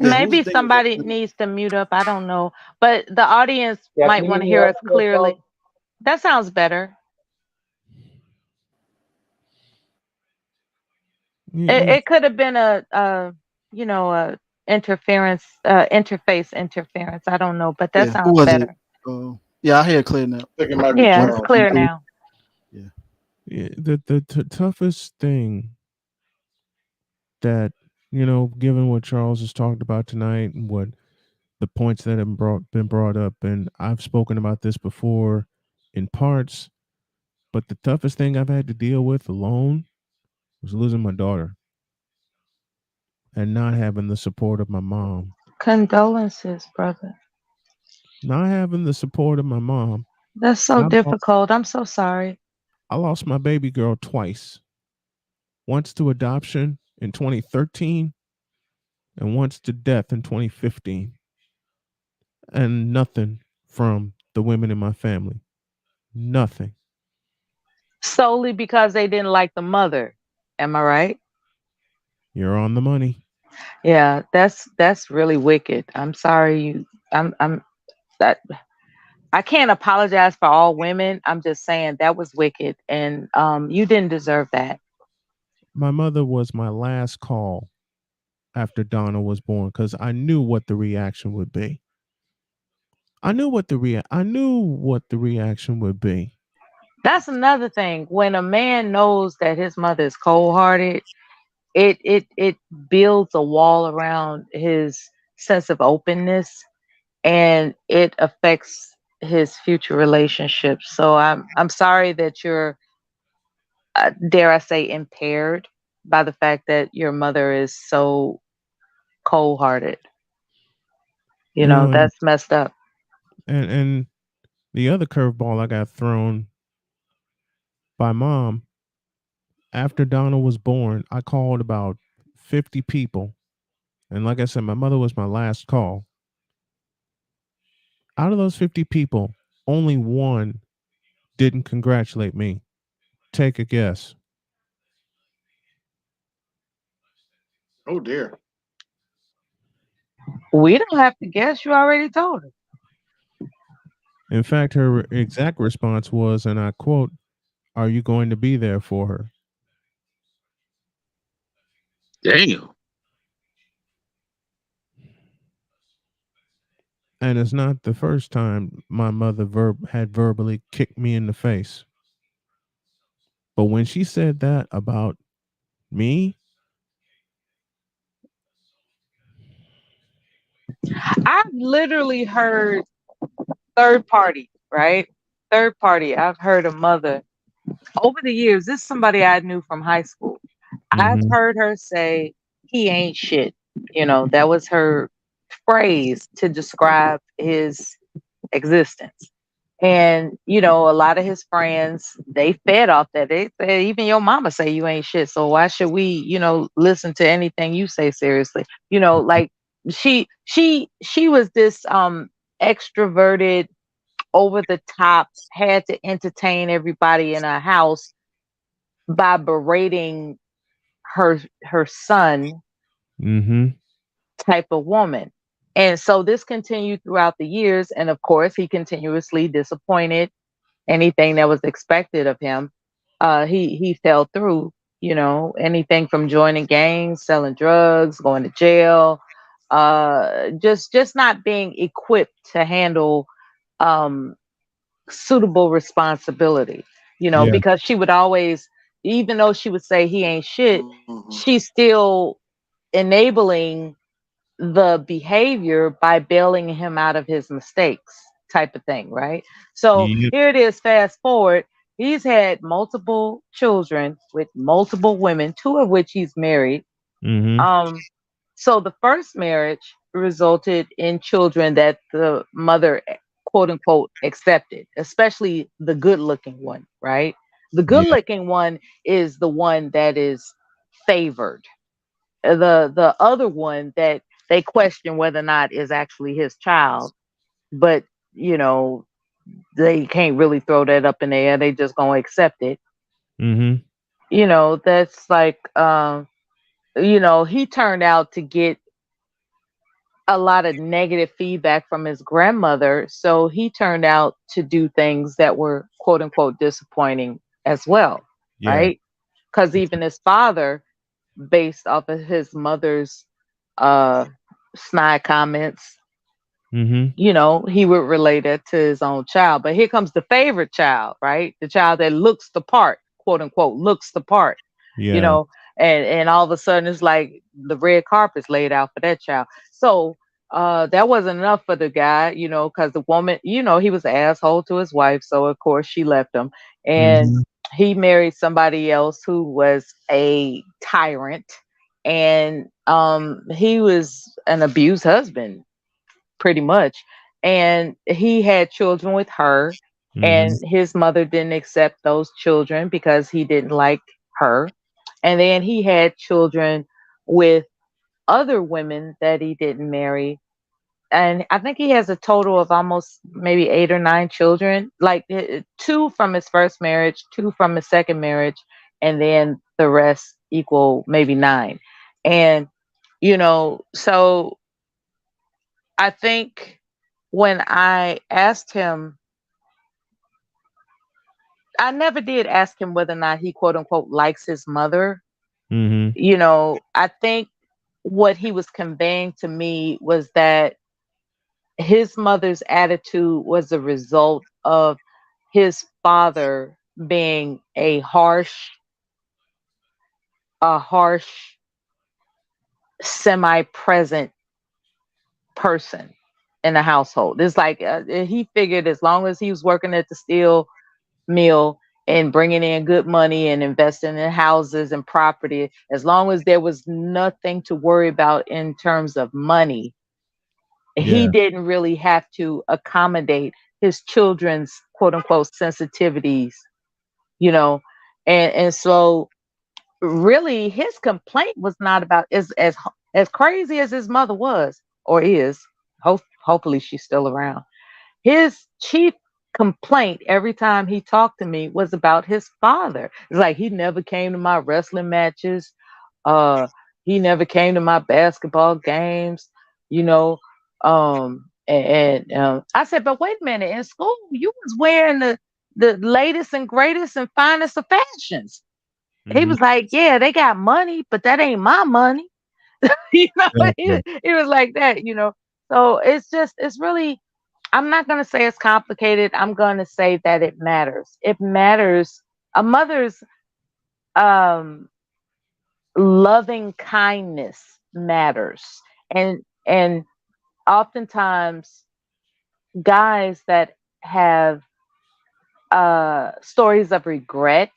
Yeah, whose Maybe thing is somebody that? needs to mute up. I don't know. But the audience Yeah, can might you want mute to me hear up us there, Charles? clearly. That sounds better. It, You, it could have been a interference, interface interference. I don't know, but that Yeah, who sounds was it? better. Yeah, I hear it clear now. I think it might be Yeah, One, it's Charles. clear one, now. yeah. yeah, the toughest thing that given what Charles has talked about tonight and what the points that have been brought up, and I've spoken about this before in parts, but the toughest thing I've had to deal with alone was losing my daughter and not having the support of my mom. Condolences, brother. Not having the support of my mom. That's so I lost, difficult. I'm so sorry. I lost my baby girl twice. Once to adoption in 2013 and once to death in 2015. And nothing from the women in my family. Nothing. Solely because they didn't like the mother. Am I right? You're on the money. Yeah, that's really wicked. I'm sorry you I'm that I can't apologize for all women. I'm just saying that was wicked and you didn't deserve that. My mother was my last call after Donna was born because I knew what the reaction would be. I knew what the reaction would be. That's another thing. When a man knows that his mother is cold hearted, it builds a wall around his sense of openness and it affects his future relationships. So I'm sorry that you're dare I say impaired by the fact that your mother is so cold hearted. You You know, know, that's messed up. and the other curveball I got thrown by mom after Donna was born, I called about 50 people. And like I said, my mother was my last call. Out of those 50 people, only one didn't congratulate me. Take a guess. Oh dear. We don't have to guess. You already told us. In fact, her exact response was, and I quote, "Are you going to be there for her?" Damn. And it's not the first time my mother had verbally kicked me in the face. But when she said that about me, I've literally heard third party, right? Third party. I've heard a mother over the years. This is somebody I knew from high school. I've mm-hmm, heard her say, he ain't shit. You know, that was her phrase to describe his existence. And, you know, a lot of his friends, they fed off that. They said, even your mama say you ain't shit. So why should we, you know, listen to anything you say seriously? You know, like she was this extroverted, over the top, had to entertain everybody in her house by berating her son mm-hmm, type of woman. And so this continued throughout the years. And of course, he continuously disappointed anything that was expected of him. He fell through, you know, anything from joining gangs, selling drugs, going to jail, just not being equipped to handle um, suitable responsibility, you know, yeah, because she would always, even though she would say he ain't shit, Mm-hmm. she's still enabling the behavior by bailing him out of his mistakes type of thing, right? So yep, here it is, fast forward. He's had multiple children with multiple women, two of which he's married. mm-hmm, Um, so the first marriage resulted in children that the mother, quote unquote, accepted, especially the good looking one, right? The good yeah, looking one is the one that is favored. The other one that they question whether or not is actually his child, but you know, they can't really throw that up in the air. They just gonna accept it. mm-hmm, You know, that's like you know, he turned out to get a lot of negative feedback from his grandmother. So he turned out to do things that were quote unquote disappointing as well, yeah, right? Because even his father, based off of his mother's uh snide comments, mm-hmm, you know, he would relate it to his own child. But here comes the favorite child, right? The child that looks the part, quote unquote, looks the part, you yeah, know, and all of a sudden it's like the red carpet's laid out for that child. So that wasn't enough for the guy, you know, because the woman, you know, he was an asshole to his wife, so of course she left him. And mm-hmm, he married somebody else who was a tyrant, and he was an abused husband pretty much, and he had children with her, Mm-hmm. and his mother didn't accept those children because he didn't like her, and then he had children with other women that he didn't marry, and I think he has a total of almost maybe 8 or 9 children, like two from his first marriage, two from his second marriage, and then the rest equal maybe nine. And so I think when I asked him, I never did ask him whether or not he quote unquote likes his mother. Mm-hmm. I think what he was conveying to me was that his mother's attitude was a result of his father being a harsh, semi-present person in the household. It's like he figured as long as he was working at the steel mill and bringing in good money and investing in houses and property, as long as there was nothing to worry about in terms of money, he Yeah. didn't really have to accommodate his children's quote unquote sensitivities, you know. And so really his complaint was not about, as crazy as his mother was or is, hopefully she's still around. His chief complaint every time he talked to me was about his father. It's like he never came to my wrestling matches. Uh, he never came to my basketball games. You know, I said, but wait a minute. In school, you was wearing the latest and greatest and finest of fashions. He Mm-hmm. was like, yeah, they got money, but that ain't my money. Exactly. He was like that. So it's really, I'm not going to say it's complicated. I'm going to say that it matters. It matters. A mother's um, loving kindness matters, and oftentimes guys that have stories of regret,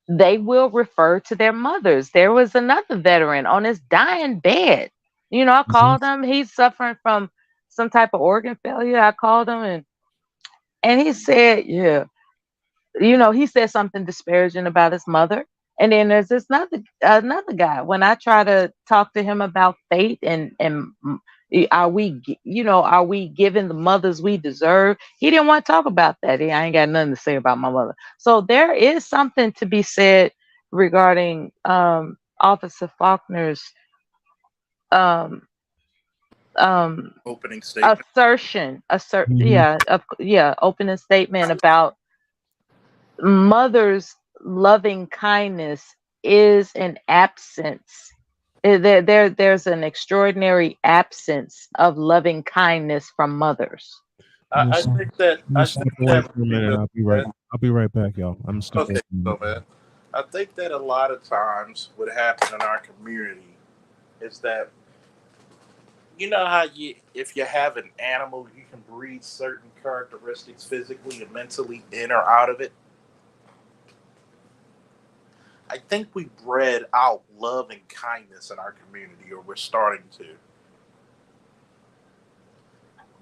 they will refer to their mothers. There was another veteran on his dying bed. I Mm-hmm. called him. He's suffering from some type of organ failure. I called him, and he said, yeah, he said something disparaging about his mother. And then there's this another guy. When I try to talk to him about fate are we giving the mothers we deserve? He didn't want to talk about that. I ain't got nothing to say about my mother. So there is something to be said regarding Officer Faulkner's um um Opening statement. assertion, Mm-hmm. opening statement about mother's loving kindness is an absence. There's an extraordinary absence of loving kindness from mothers. I'm I, gonna, I s- think that I'm gonna I step think away that for a might be minute. the I'll be right back, y'all. I'm gonna step away okay. for a So minute. man, I think that a lot of times what happens in our community is that how if you have an animal, you can breed certain characteristics physically and mentally in or out of it. I think we bred out love and kindness in our community, or we're starting to.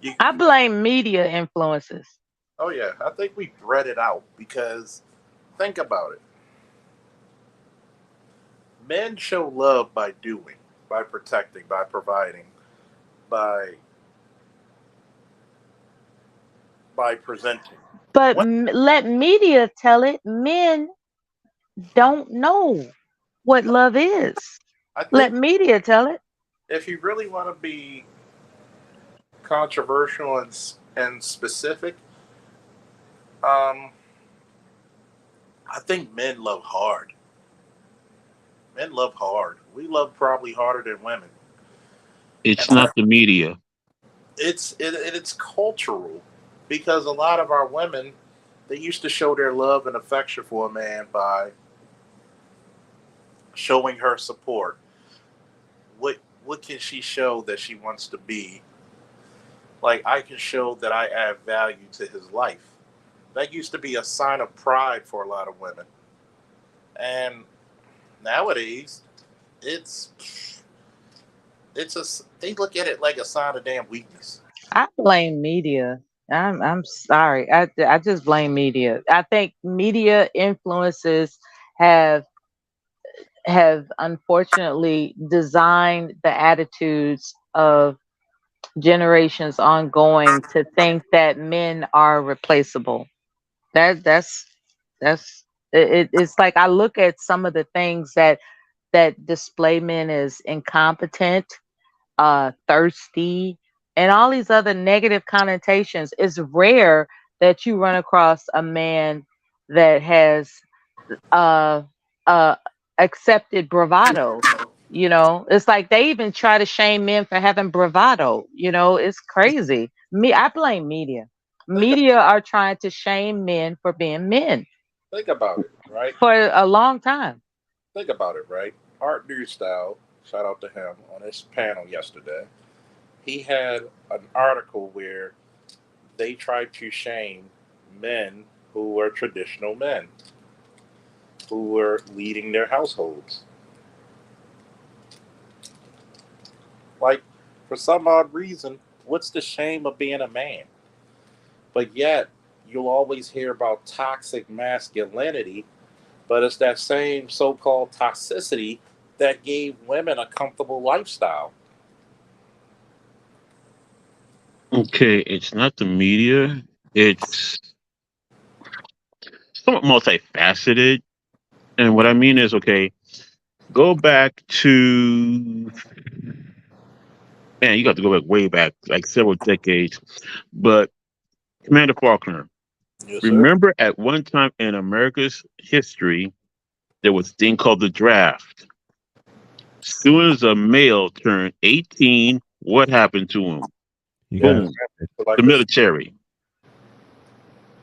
You, I blame media influences. oh yeah, I think we bred it out because think about it. Men show love by doing, by protecting, by providing, by presenting. But What let media tell it. Men don't know what love is. I Let think media tell it. if you really want to be controversial and specific, um, I think men love hard. Men love hard. We love probably harder than women, and It's not the media. it's cultural because a lot of our women they used to show their love and affection for a man by showing her support. What can she show that she wants to be? Like I can show that I add value to his life. That used to be a sign of pride for a lot of women. And nowadays, it's they look at it like a sign of damn weakness. I blame media. I'm sorry. I just blame media. I think media influences have have unfortunately designed the attitudes of generations ongoing to think that men are replaceable. It's like I look at some of the things that display men as incompetent, thirsty, and all these other negative connotations. It's rare that you run across a man that has uh uh accepted bravado. It's like they even try to shame men for having bravado. It's crazy. I blame media. Think Media are trying to shame men for being men think about it, right? for a long time. Think about it, right? Art Newstyle, shout out to him on his panel yesterday. He had an article where they tried to shame men who were traditional men who were leading their households. Like, for some odd reason, what's the shame of being a man? But yet, you'll always hear about toxic masculinity, but it's that same so called toxicity that gave women a comfortable lifestyle. Okay, it's not the media. It's somewhat multifaceted. And what I mean is, okay, go back to, man, you got to go back way back, like several decades. But Commander Faulkner, Yes, sir. remember at one time in America's history, there was a thing called the draft. Soon as a male turned 18, what happened to him? You got Boom, it. So like the a, military.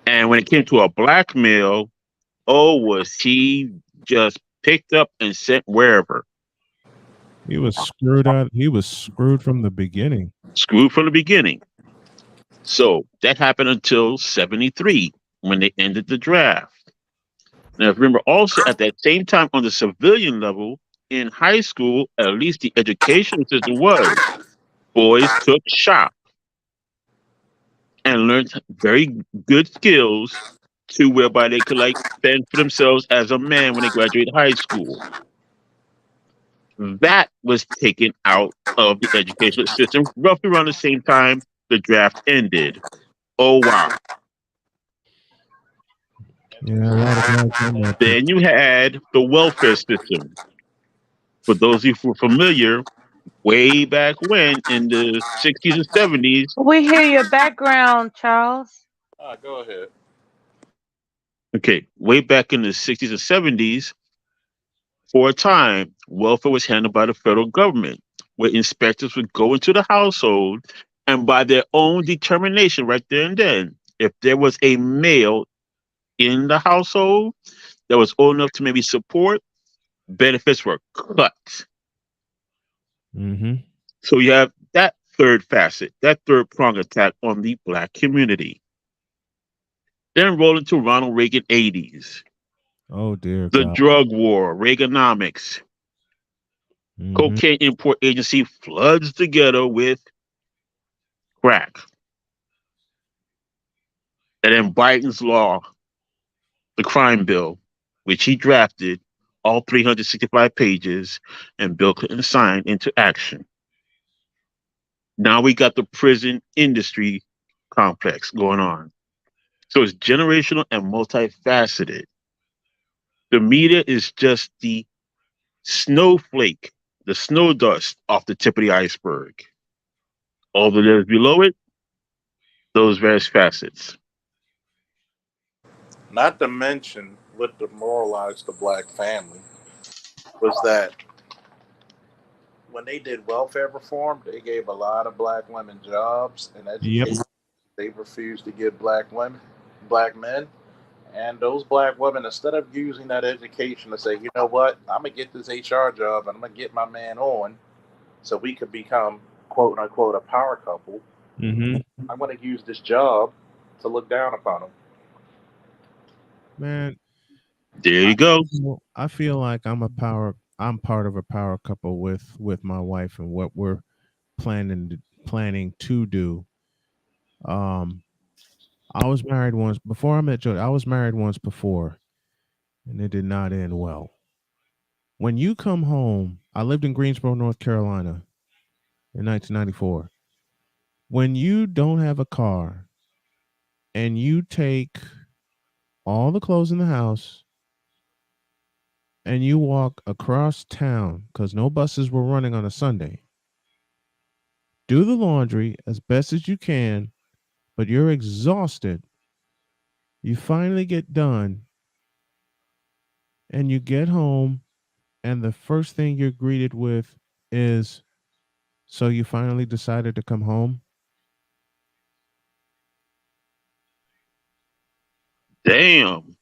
And when it came to a black male, oh, was he just picked up and sent wherever? He was screwed out. He was screwed from the beginning. Screwed from the beginning. So that happened until 73 when they ended the draft. Now, remember also at that same time on the civilian level in high school, at least the education system was boys took shop and learned very good skills to whereby they could like fend for themselves as a man when they graduate high school. That was taken out of the educational system roughly around the same time the draft ended. Oh wow. Yeah, a lot of guys done that too. Then you had the welfare system. For those of you who are familiar, way back when in the 60s and 70s, We hear your background, Charles. go ahead. okay, way back in the 60s and 70s, for a time, welfare was handled by the federal government, where inspectors would go into the household and by their own determination, right there and then, if there was a male in the household that was old enough to maybe support, benefits were cut. Mm-hmm. So you have that third facet, that third prong attack on the black community. Then roll into Ronald Reagan 80s, Oh dear the God. drug war, Reaganomics, Mm-hmm. cocaine import agency floods the ghetto with crack. And then Biden's law, the crime bill, which he drafted, all 365 pages, and Bill Clinton signed into action. Now we got the prison industry complex going on. So it's generational and multifaceted. The media is just the snowflake, the snow dust off the tip of the iceberg. All that is below it, those various facets. Not to mention what demoralized the black family was that when they did welfare reform, they gave a lot of black women jobs and Yep. education. They refused to give black men, and those black women, instead of using that education to say, you know what, I'm gonna get this HR job and I'm gonna get my man on, so we could become quote unquote a power couple. Mm-hmm. I'm gonna use this job to look down upon them. Man, There you go. I feel like I'm part of a power couple with my wife and what we're planning to do. Um, I was married once before I met Jody. I was married once before, and it did not end well. When you come home, I lived in Greensboro, North Carolina in 1994. When you don't have a car and you take all the clothes in the house and you walk across town because no buses were running on a Sunday, do the laundry as best as you can, but you're exhausted. You finally get done and you get home, and the first thing you're greeted with is, "So you finally decided to come home?" Damn.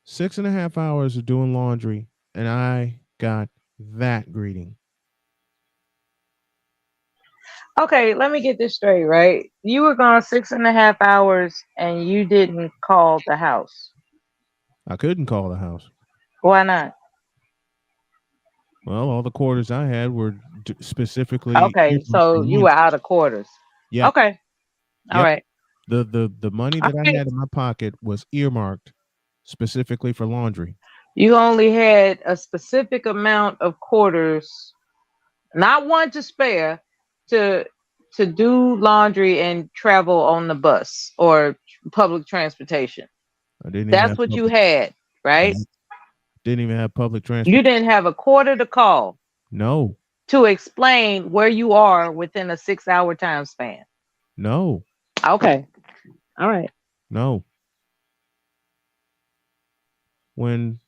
6.5 hours of doing laundry, and I got that greeting. Okay, let me get this straight, right? You were gone 6.5 hours and you didn't call the house. I couldn't call the house. Why not? Well, all the quarters I had were specifically Okay, earmarked for so you were laundry. out of quarters. Yep, Okay, all yep. right. The money All that I right. had in my pocket was earmarked specifically for laundry. You only had a specific amount of quarters, not one to spare, to do laundry and travel on the bus or public transportation. I didn't even That's have what you public. had, right? No, didn't even have public You transport. didn't have a quarter to call No, to explain where you are within a 6 hour time span. no, Okay. All right. no. When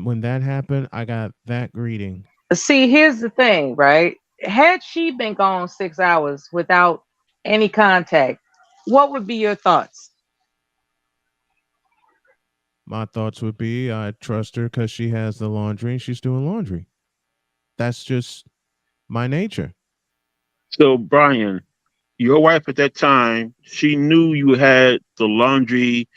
when that happened, I got that greeting. See, here's the thing, right? Had she been gone 6 hours without any contact, what would be your thoughts? My thoughts would be I trust her because she has the laundry and she's doing laundry. That's just my nature. So, Brian, your wife at that time, she knew you had the laundry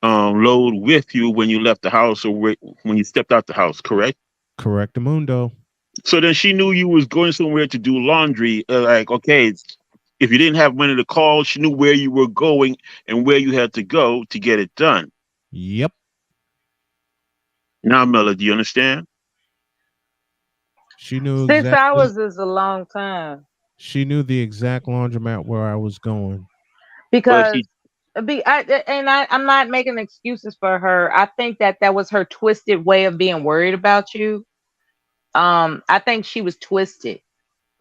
load with you when you left the house or when you stepped out the house, correct? Correctamundo. So then she knew you was going somewhere to do laundry. Like, okay, if you didn't have money to call, she knew where you were going and where you had to go to get it done. Yep. Now, Mela, do you understand? She knew Six exactly. hours is a long time She knew the exact laundromat where I was going. But because she, I'm not making excuses for her. I think that that was her twisted way of being worried about you. I think she was twisted.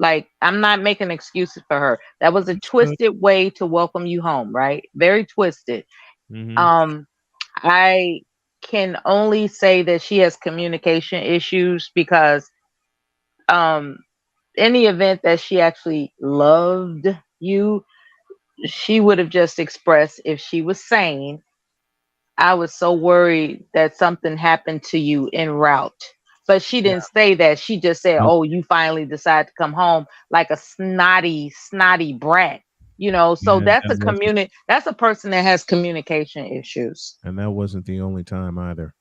Like, I'm not making excuses for her. That was a twisted way to welcome you home, right? Very twisted. Mm-hmm. Um, I can only say that she has communication issues because um in the event that she actually loved you, she would have just expressed if she was sane. I was so worried that something happened to you en route. But she Yeah. didn't say that. She just said, Nope. "Oh, you finally decided to come home," like a snotty brat. So And that's that's a person that has communication issues. that wasn't the only time either.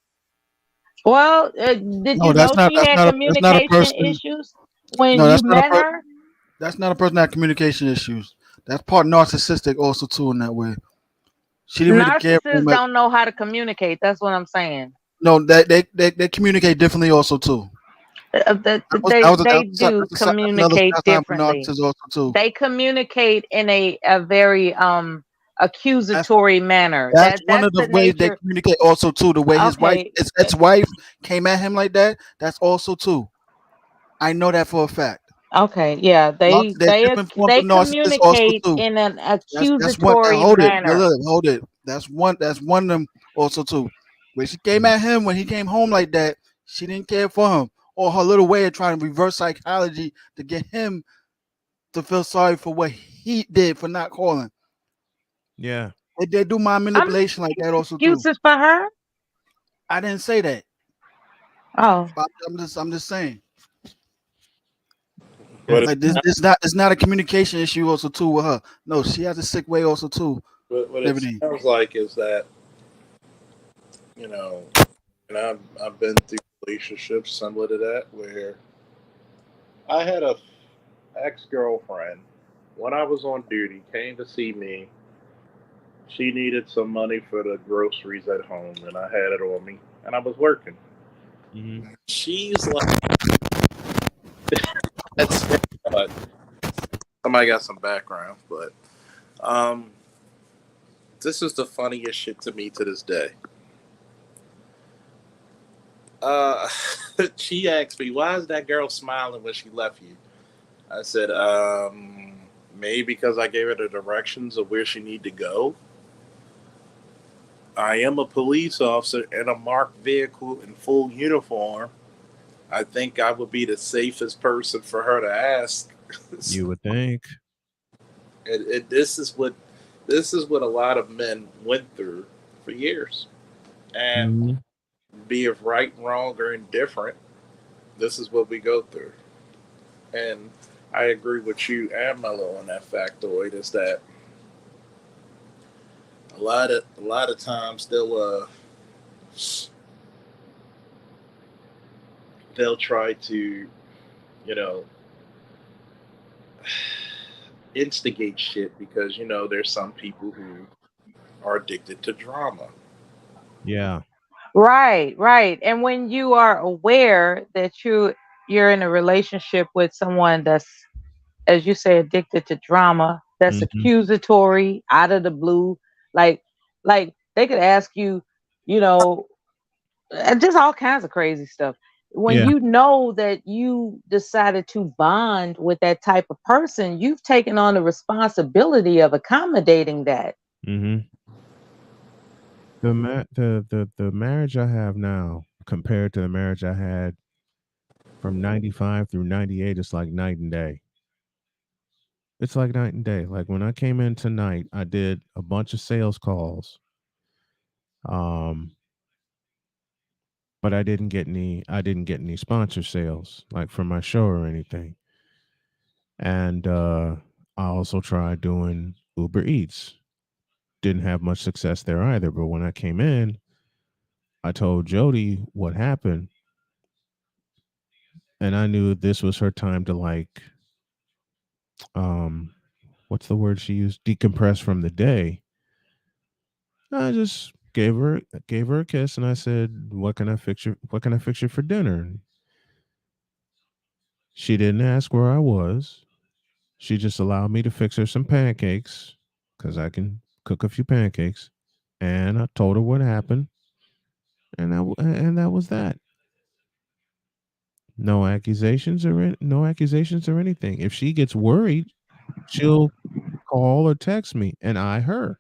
Well, did No, you that's know not. she had That's not a communication person. issues when No, you met her? that's not a person that had communication issues. That's part narcissistic also too in that way. She didn't really care for Narcissists him. don't know how to communicate. That's what I'm saying. No, they communicate differently also too. They do That's another communicate sign for differently. narcissists also too. They communicate in a very That's accusatory manner. that's one That's of the the ways they nature. communicate also too. The way Okay, his ex-wife came at him like that, that's also too. I know that for a fact. okay, yeah. There's different forms They of narcissists also communicate too. in an That's one. accusatory Hold it, manner. look, hold it. That's one of them also too. When she came at him when he came home like that, she didn't care for him or her little way of trying to reverse psychology to get him to feel sorry for what he did for not calling. Yeah. They do mind I'm not manipulation like making that also too. excuses for her. I didn't say that. Oh, But I'm just saying. But Like this it's not a communication issue also too with her. No, she has a sick way also too. what it Liberty. sounds like is that, you know, and I've been through relationships similar to that where I had a ex girlfriend when I was on duty came to see me. She needed some money for the groceries at home, and I had it on me, and I was working. Hmm. She's like, that's somebody got some background, but um, this is the funniest shit to me to this day. Uh, she asked me, "Why is that girl smiling when she left you?" I said, maybe because I gave her the directions of where she need to go. I am a police officer in a marked vehicle in full uniform. I think I would be the safest person for her to ask. You would think. This is what a lot of men went through for years, and Hmm. be it right, wrong, or indifferent, this is what we go through. And I agree with you and Mello on that factoid is that a lot of times they'll try to, you know, instigate shit because there's some people who are addicted to drama. Yeah. Right, right. And when you are aware that you're in a relationship with someone that's, as you say, addicted to drama, that's Hmm. accusatory, out of the blue, like like they could ask you, you know, just all kinds of crazy stuff. When Yeah. you know that you decided to bond with that type of person, you've taken on the responsibility of accommodating that. Hmm. The marriage I have now compared to the marriage I had from 95 through 98 is like night and day. It's like night and day. Like when I came in tonight, I did a bunch of sales calls. Um, but I didn't get any sponsor sales like for my show or anything. And I also tried doing Uber Eats. Didn't have much success there either. But when I came in, I told Jody what happened, and I knew this was her time to like, um, what's the word she used? Decompress from the day. I just gave her a kiss, and I said, "What can I fix you? What can I fix you for dinner?" And she didn't ask where I was. She just allowed me to fix her some pancakes because I can cook a few pancakes, and I told her what happened, and that was that. No accusations or anything. If she gets worried, she'll call or text me, and I her.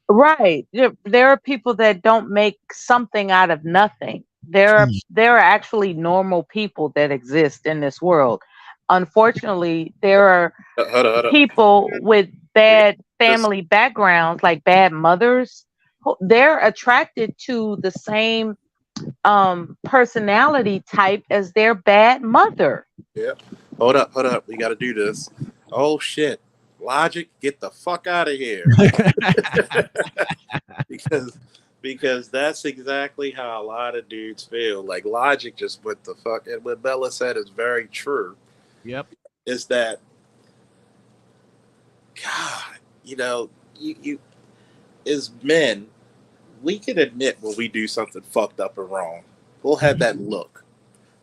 Right. There are people that don't make something out of nothing. Mm. There are actually normal people that exist in this world. Unfortunately, there are Hold up, hold up. people with We got bad this. family backgrounds, like bad mothers. They're attracted to the same personality type as their bad mother. Yep. Hold up, hold up. We got to do this. Oh shit. Logic, get the fuck out of here. because because that's exactly how a lot of dudes feel. Like Logic just went the fuck. And what Bella said is very true. Yep. Is that God? You as men, we can admit when we do something fucked up or wrong. We'll have Mhm. that look.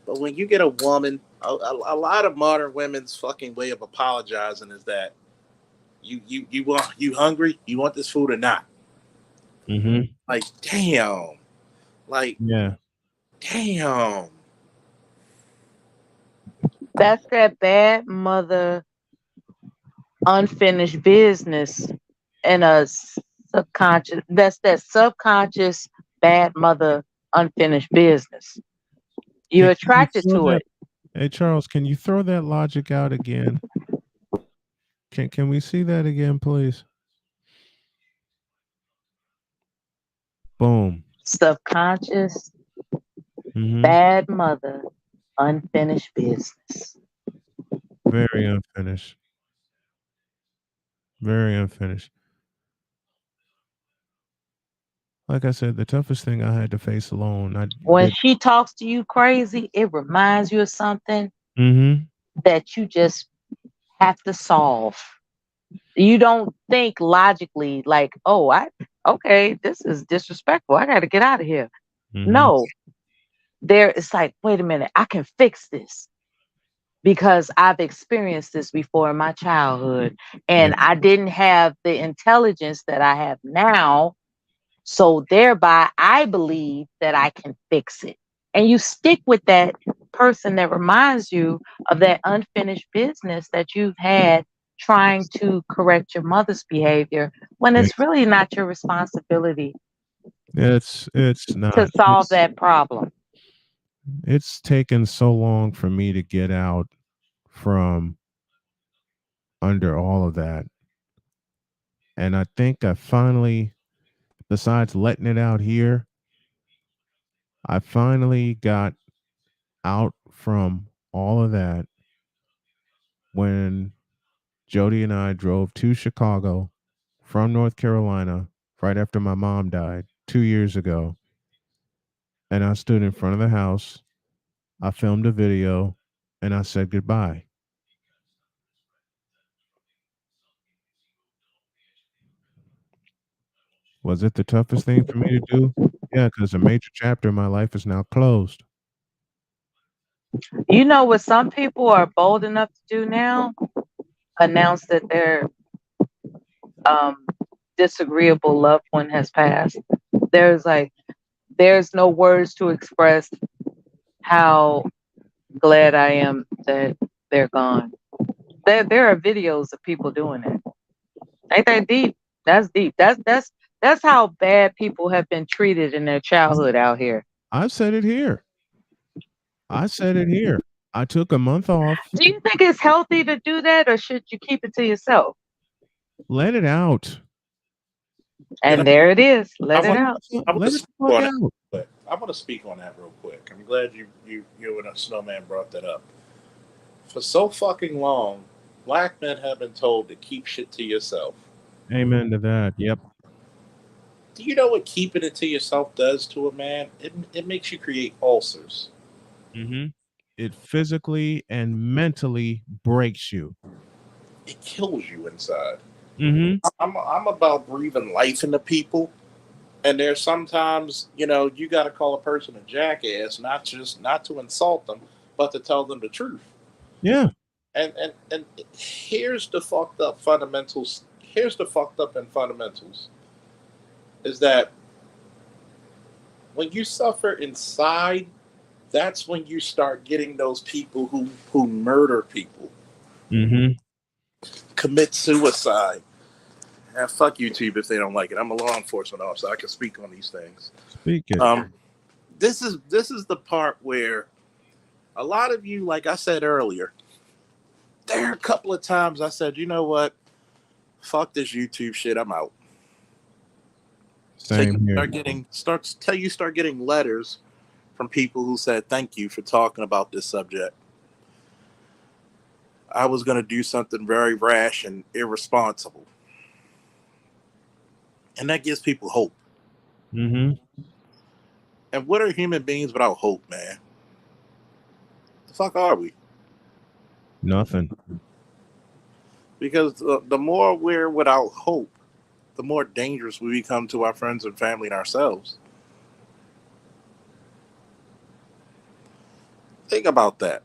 But when you get a woman, a lot of modern women's fucking way of apologizing is that you hungry? You want this food or not? Mhm. Like damn, like Yeah. damn. That's that bad mother unfinished business and a subconscious. That's that subconscious bad mother unfinished business. You're Can you attracted throw to that? it. Hey Charles, can you throw that logic out again? Can we see that again, please? Boom. Subconscious Mhm. bad mother unfinished business. Very unfinished. Very unfinished. Like I said, the toughest thing I had to face alone. When she talks to you crazy, it reminds you of something Mm-hmm. that you just have to solve. You don't think logically like, oh, okay, this is disrespectful. I got to get out of here. Mm-hmm. No, there it's like, wait a minute, I can fix this because I've experienced this before in my childhood Yeah. and I didn't have the intelligence that I have now. So thereby, I believe that I can fix it. And you stick with that person that reminds you of that unfinished business that you've had trying to correct your mother's behavior when Yeah. it's really not your responsibility It's to not. solve that problem. It's taken so long for me to get out from under all of that. And I think I finally, besides letting it out here, I finally got out from all of that when Jody and I drove to Chicago from North Carolina right after my mom died 2 years ago. And I stood in front of the house. I filmed a video and I said goodbye. Was it the toughest thing for me to do? Yeah, because a major chapter in my life is now closed. You know what some people are bold enough to do now? Announce that their um, disagreeable loved one has passed. There's like, there's no words to express how glad I am that they're gone. There are videos of people doing it. Ain't that deep? That's deep. That's how bad people have been treated in their childhood out here. I said it here. I said it here. I took a month off. Do you think it's healthy to do that, or should you keep it to yourself? Let it out. You know, And there it is. I Let it want out. I want to Let it speak fuck on that out. real quick. I want to speak on that real quick. I'm glad you and a snowman brought that up. For so fucking long, black men have been told to keep shit to yourself. Amen to that. Yep. Do you know what keeping it to yourself does to a man? It makes you create ulcers. Mm-hmm. It physically and mentally breaks you. It kills you inside. Mm-hmm. I'm about breathing life into people. And there's sometimes, you got to call a person a jackass, not to insult them, but to tell them the truth. Yeah. And here's the fucked up fundamentals. Here's the fucked up in fundamentals is that when you suffer inside, that's when you start getting those people who murder people, Mm-hmm. commit suicide. And fuck YouTube if they don't like it. I'm a law enforcement officer. I can speak on these things. Speak it. This is the part where a lot of you, like I said earlier, there are a couple of times I said, you know what? Fuck this YouTube shit. I'm out. Till you Same here. start getting letters from people who said thank you for talking about this subject. I was going to do something very rash and irresponsible, and that gives people hope. Mm-hmm. And what are human beings without hope, man? The fuck are we? Nothing. Because the more we're without hope, the more dangerous we become to our friends and family and ourselves. Think about that.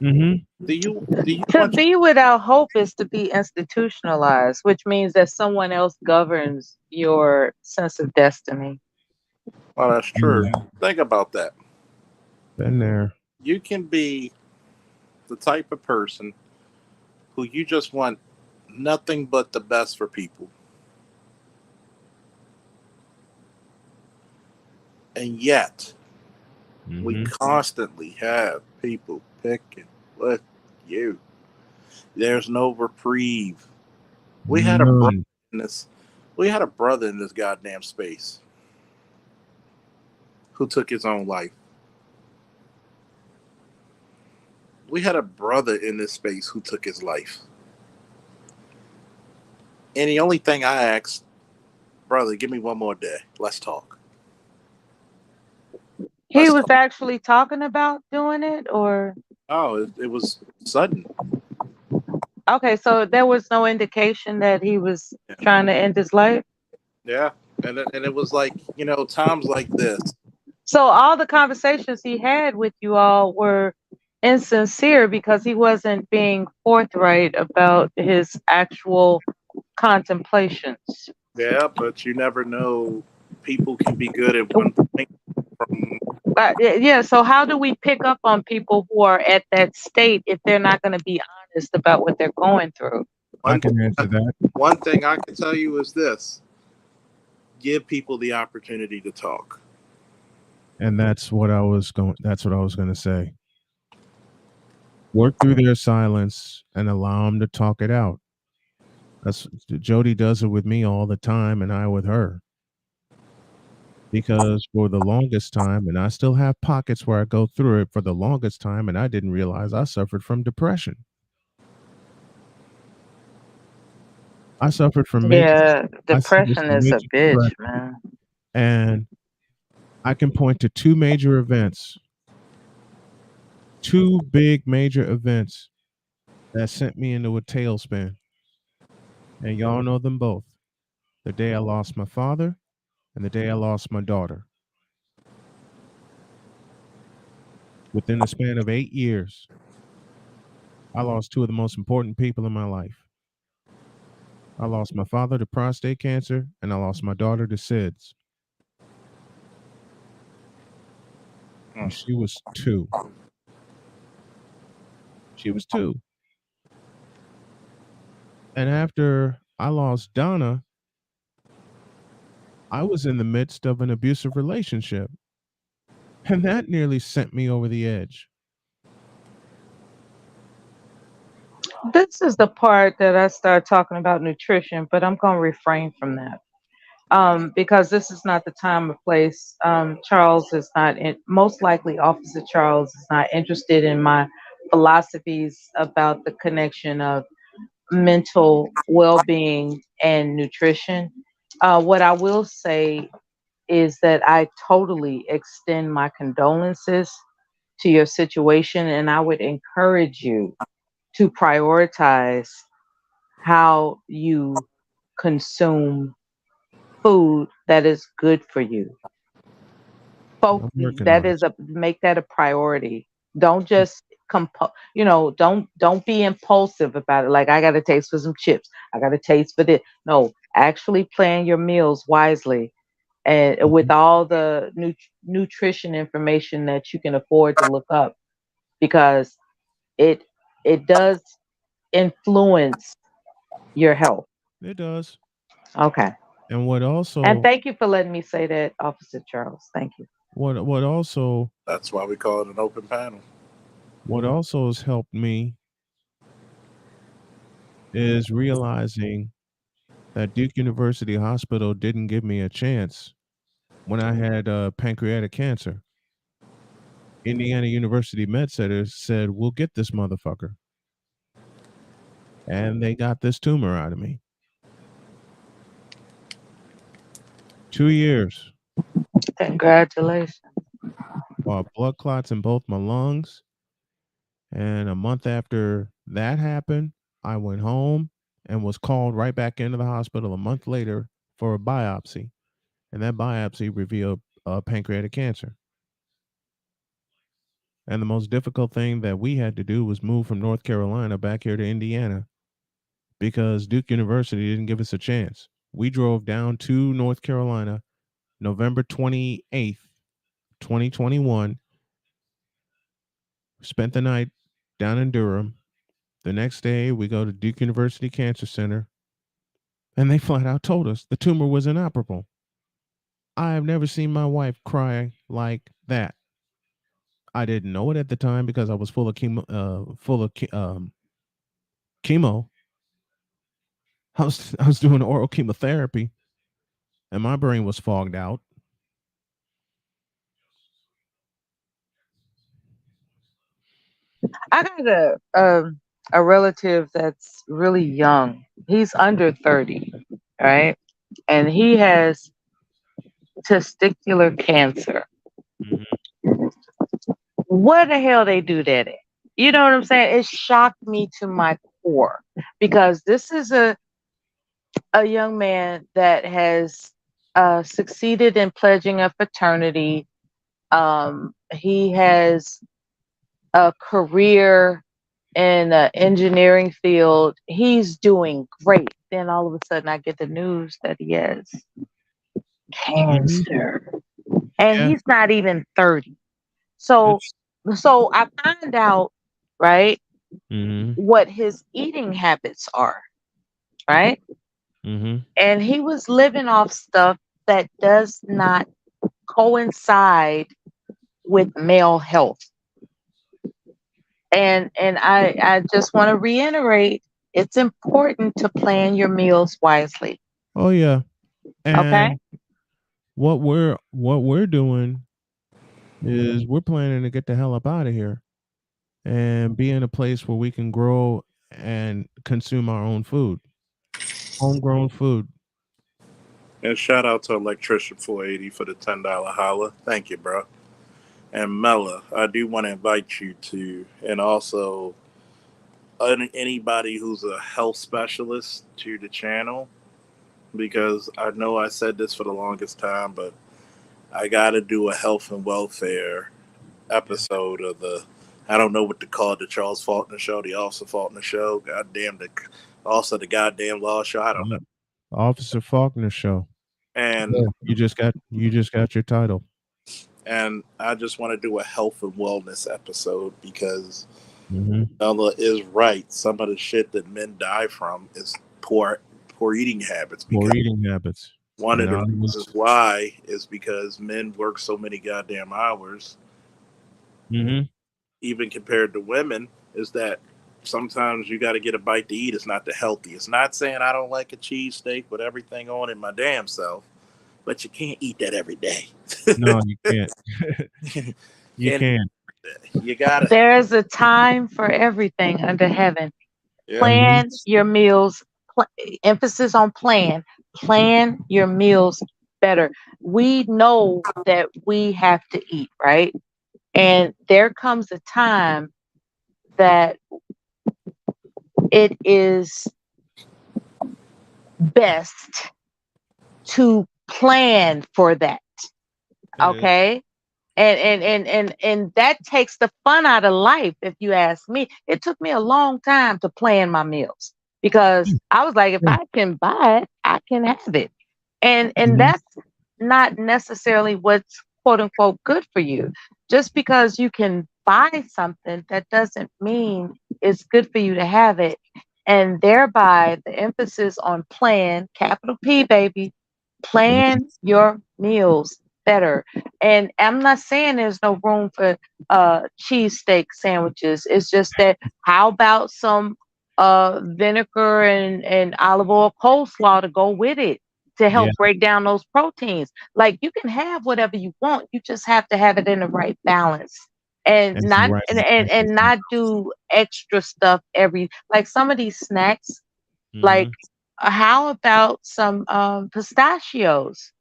Mm-hmm. Do you To want? be without hope is to be institutionalized, which means that someone else governs your sense of destiny. Well, that's true. Think about that. Been there. You can be the type of person who you just want nothing but the best for people, and yet we Mm-hmm. constantly have people picking with you. There's no reprieve. We had a brother None. in this. We had a brother in this goddamn space who took his own life. We had a brother in this space who took his life. And the only thing I asked, brother, give me one more day. Let's talk. He Let's was talk. actually talking about doing it, or Oh, it was sudden. okay, so there was no indication that he was Yeah. trying to end his life. Yeah. And it was like, times like this. So all the conversations he had with you all were insincere because he wasn't being forthright about his actual contemplations. Yeah, but you never know. People can be good at one point from Yeah, so how do we pick up on people who are at that state if they're not going to be honest about what they're going through? I one can answer that. one thing I can tell you is this: give people the opportunity to talk. And that's what I was going to say. Work through their silence and allow them to talk it out. That's Jody does it with me all the time and I with her. Because for the longest time, and I still have pockets where I go through it for the longest time, and I didn't realize I suffered from depression. I suffered from major, Yeah, I suffered depression from is a major bitch, depression, man. and I can point to two major events, two big major events that sent me into a tailspin, and y'all know them both. The day I lost my father, and the day I lost my daughter. Within the span of 8 years, I lost two of the most important people in my life. I lost my father to prostate cancer, and I lost my daughter to SIDS. Hmm. And she was two. She was two. And after I lost Donna, I was in the midst of an abusive relationship. And that nearly sent me over the edge. This is the part that I start talking about nutrition, but I'm going to refrain from that. Because this is not the time or place. Charles is not most likely Officer Charles is not interested in my philosophies about the connection of mental well-being and nutrition. What I will say is that I totally extend my condolences to your situation, and I would encourage you to prioritize how you consume food that is good for you. I'm working That on is it. a make that a priority. Don't just don't be impulsive about it. Like I got to taste for some chips. I got to taste for this. No, actually plan your meals wisely and with Mhm. all the nutrition information that you can afford to look up because it it does influence your health. It does. Okay. And what And also thank you for letting me say that, Officer Charles. Thank you. what also That's why we call it an open panel. what also has helped me is realizing that Duke University Hospital didn't give me a chance when I had pancreatic cancer. Indiana University Med Center said, "We'll get this motherfucker," and they got this tumor out of me. 2 years, Congratulations. blood clots in both my lungs, and a month after that happened, I went home and was called right back into the hospital a month later for a biopsy, and that biopsy revealed pancreatic cancer. And the most difficult thing that we had to do was move from North Carolina back here to Indiana because Duke University didn't give us a chance. We drove down to North Carolina November 28th, 2021, spent the night down in Durham. The next day, we go to Duke University Cancer Center, and they flat out told us the tumor was inoperable. I have never seen my wife cry like that. I didn't know it at the time because I was full of chemo. I was doing oral chemotherapy, and my brain was fogged out. I got a relative that's really young. He's under 30, right? And he has testicular cancer. Mm-hmm. Where the hell they do that at? You know what I'm saying? It shocked me to my core because this is a young man that has succeeded in pledging a fraternity. He has a career in the engineering field. He's doing great. Then all of a sudden, I get the news that he has Mm-hmm. cancer, and Yeah. he's not even 30. So, It's. so I find out, right, Mm-hmm. what his eating habits are, right, Mm-hmm. and he was living off stuff that does not coincide with male health. And I just want to reiterate, it's important to plan your meals wisely. Oh yeah. Okay. And what we're doing is we're planning to get the hell up out of here and be in a place where we can grow and consume our own food, homegrown food. And shout out to Electrician 480 for the $10 holla. Thank you, bro. And Mella, I do want to invite you to, and also anybody who's a health specialist to the channel, because I know I said this for the longest time, but I got to do a health and welfare episode of the, I don't know what to call it, the Charles Faulkner show, the Officer Faulkner show, goddamn, also the goddamn law show, I don't know. Uh, Officer Faulkner show. And Yeah, you just got your title. and I just want to do a health and wellness episode because Mm-hmm. Ella is right. Some of the shit that men die from is poor eating habits. Poor Because eating habits. one of And the I was. reasons why is because men work so many goddamn hours, Mm-hmm. even compared to women, is that sometimes you got to get a bite to eat. It's not the healthiest. Not saying I don't like a cheesesteak with everything on in my damn self, but you can't eat that every day. No, you can't. You Can't eat can't. that. You gotta. There's a time for everything under heaven. Yep. Mm-hmm. Plan your meals. Emphasis on plan. Plan your meals better. We know that we have to eat, right? And there comes a time that it is best to plan for that. It is. Okay. And that takes the fun out of life, if you ask me. It took me a long time to plan my meals because I was like, if Yeah. I can buy it, I can have it. And Mm-hmm. that's not necessarily what's quote unquote good for you. Just because you can buy something, that doesn't mean it's good for you to have it. And thereby the emphasis on plan, capital P baby, Mm-hmm. plan your meals better. And I'm not saying there's no room for cheesesteak sandwiches. It's just that how about some vinegar and olive oil coleslaw to go with it to Yeah. help break down those proteins. Like you can have whatever you want. You just have to have it in the right balance. And And the not right and intensity. not do extra stuff every like some of these snacks like, Mm-hmm. how about some pistachios?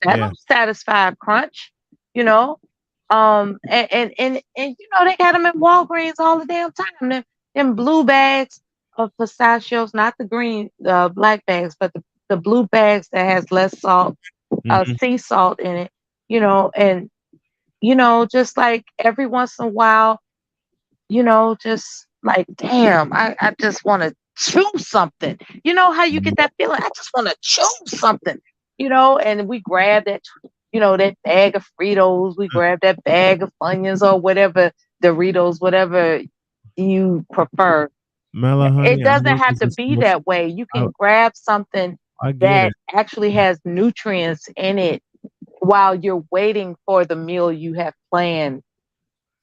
Yeah. That'll satisfy a crunch, you know. And you know they got them in Walgreens all the damn time. Them blue bags of pistachios, not the green, black bags, but the blue bags that has less salt, Mm-hmm. sea salt in it. You know, and just like every once in a while, just like, damn, I just want to chew something. You know how you get that feeling? I just want to chew something, and we grab that, that bag of Fritos, we grab that bag of Funyuns or whatever, Doritos, whatever you prefer. Mela, It honey, I doesn't know have this to is be most. that way. You I, can grab something I get that it. actually has nutrients in it while you're waiting for the meal you have planned.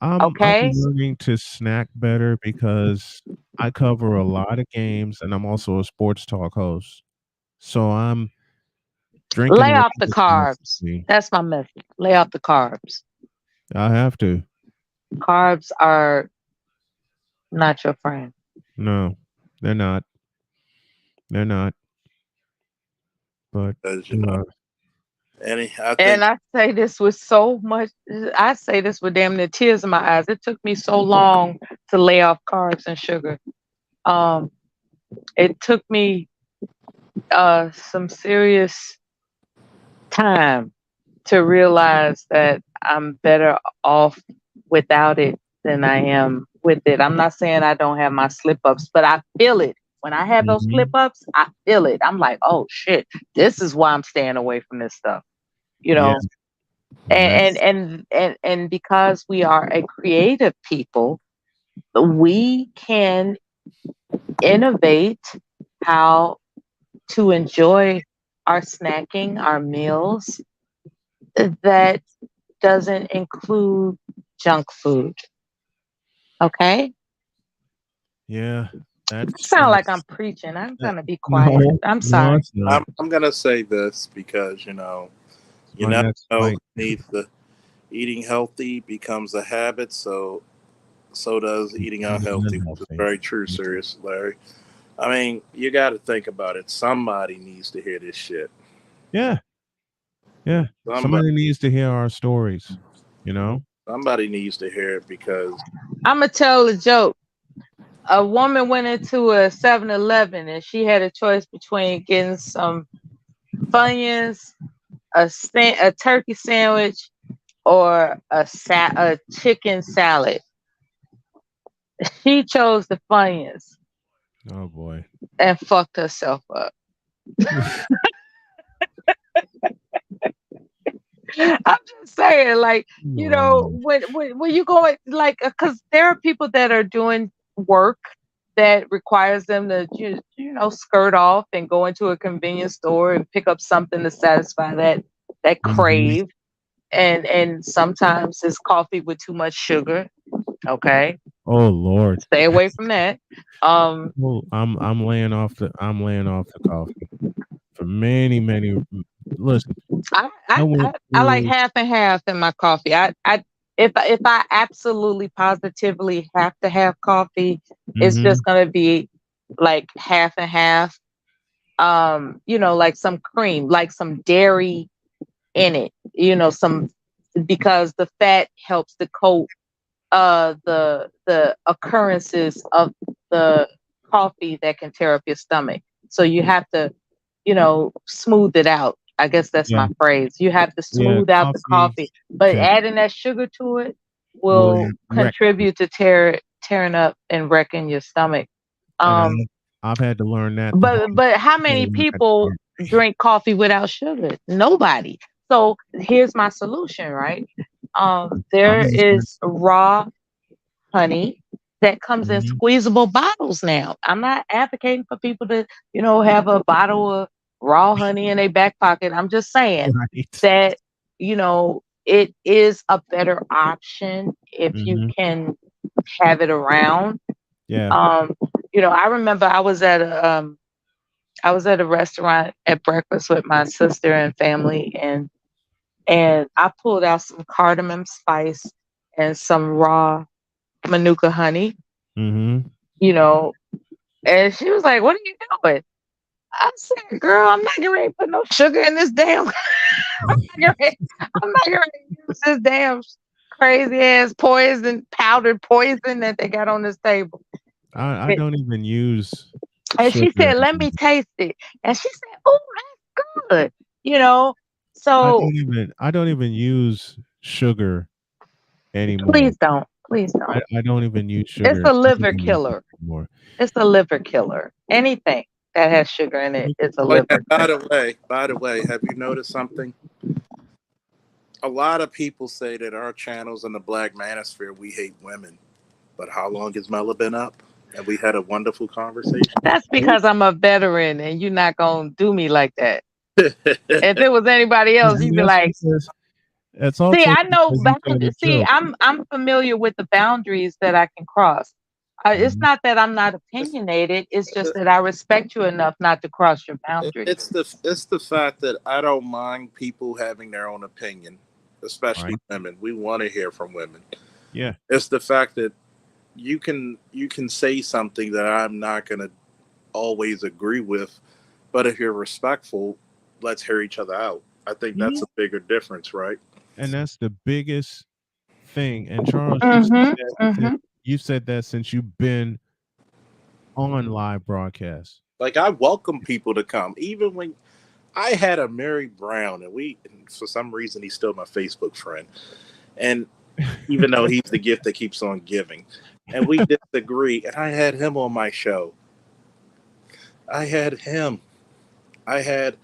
I'm Okay? learning to snack better because I cover a lot of games and I'm also a sports talk host. So I'm drinking Lay off the carbs. responsibly. That's my message. Lay off the carbs. I have to. Carbs are not your friend. No, they're not. They're not. But Because you know, I And think I say this with so much, I say this with damn near tears in my eyes. It took me so long to lay off carbs and sugar. Um, it took me some serious time to realize that I'm better off without it than I am with it. I'm not saying I don't have my slip ups, but I feel it. When I have those slip mhm. ups, I feel it. I'm like, oh shit, this is why I'm staying away from this stuff. You Yeah, know, and that's and because we are a creative people, we can innovate how to enjoy our snacking, our meals that doesn't include junk food. Okay? yeah, I sound like I'm that's preaching. I'm that, gonna be quiet. no, I'm no, sorry. it's not. I'm gonna say this because you My never next know. fight. Needs the eating healthy becomes a habit, so does eating Becomes unhealthy, which is unhealthy. very true, serious, Larry. I mean, you got to think about it. Somebody needs to hear this shit. Yeah, yeah. Somebody, Somebody needs to hear our stories. You know. somebody needs to hear it because I'm gonna tell a joke. A woman went into a 7-Eleven and she had a choice between getting some Funyuns, a turkey sandwich, or a chicken salad. She chose the Funyuns Oh boy. and fucked herself up. I'm just saying, like, Wow. when you go like, because there are people that are doing work that requires them to skirt off and go into a convenience store and pick up something to satisfy that Mhm. crave, and sometimes it's coffee with too much sugar. Okay, Oh Lord. stay away from that. Um, Well, I'm laying off the coffee for many. Listen, I, I I went I I like through. half and half in my coffee. I if I absolutely positively have to have coffee, it's just Mhm. gonna be like half and half. Like some cream, like some dairy in it. Some, because the fat helps to coat the occurrences of the coffee that can tear up your stomach. So you have to, smooth it out. I guess that's Yeah, my phrase. You have to yeah. smooth out the Coffee coffee, but can adding that sugar to it will will wreck you, contribute to tearing up and wrecking your stomach. and Um, I've had to learn that the hard but how many way. people drink coffee without sugar? Nobody. So here's my solution, right? I'm There listening. is raw honey that comes in Mhm. squeezable bottles now. I'm not advocating for people to, have a bottle of raw honey in their back pocket. I'm just saying Right. that, it is a better option if you Mhm. can have it around. Yeah. Um, I remember I was at a restaurant at breakfast with my sister and family, and I pulled out some cardamom spice and some raw manuka honey, Mhm. you know, and she was like, "What are you doing?" I said, "Girl, I'm not getting ready to put no sugar in this damn. I'm not getting ready to use this damn crazy ass powdered poison that they got on this table." I It- don't even use and she sugar said, "Let me anymore. taste it." And she said, "Oh, that's good." You know, so I don't even use sugar anymore. please don't, please don't. I don't even use It's sugar. a I don't liver even use it killer. anymore. It's a liver killer. Anything that has sugar in it is a oh yeah. liver killer. By the way, have you noticed something? A lot of people say that our channels in the Black Manosphere we hate women, but how long has Mela been up? And we had a wonderful conversation. That's because I'm a veteran and you're not gonna do me like that. If it was anybody else, And you'd be like, that's see, also I know because you told a see, joke. I'm familiar with the boundaries that I can cross. It's Mhm. not that I'm not it's, opinionated, it's just that I respect you enough not to cross your boundaries. it's the fact that I don't mind people having their own opinion, especially Right. women. We want to hear from women. Yeah. It's the fact that you can say something that I'm not gonna always agree with, but if you're respectful, let's hear each other out. I think that's Mhm. a bigger difference, right? And that's the biggest thing. And Charles, Mhm. Mhm. you said that since you've been on live broadcast. Like I welcome people to come, even when I had a Mary Brown, and for some reason he's still my Facebook friend, and even though he's the gift that keeps on giving, and we disagree, and I had him on my show. I had him. I had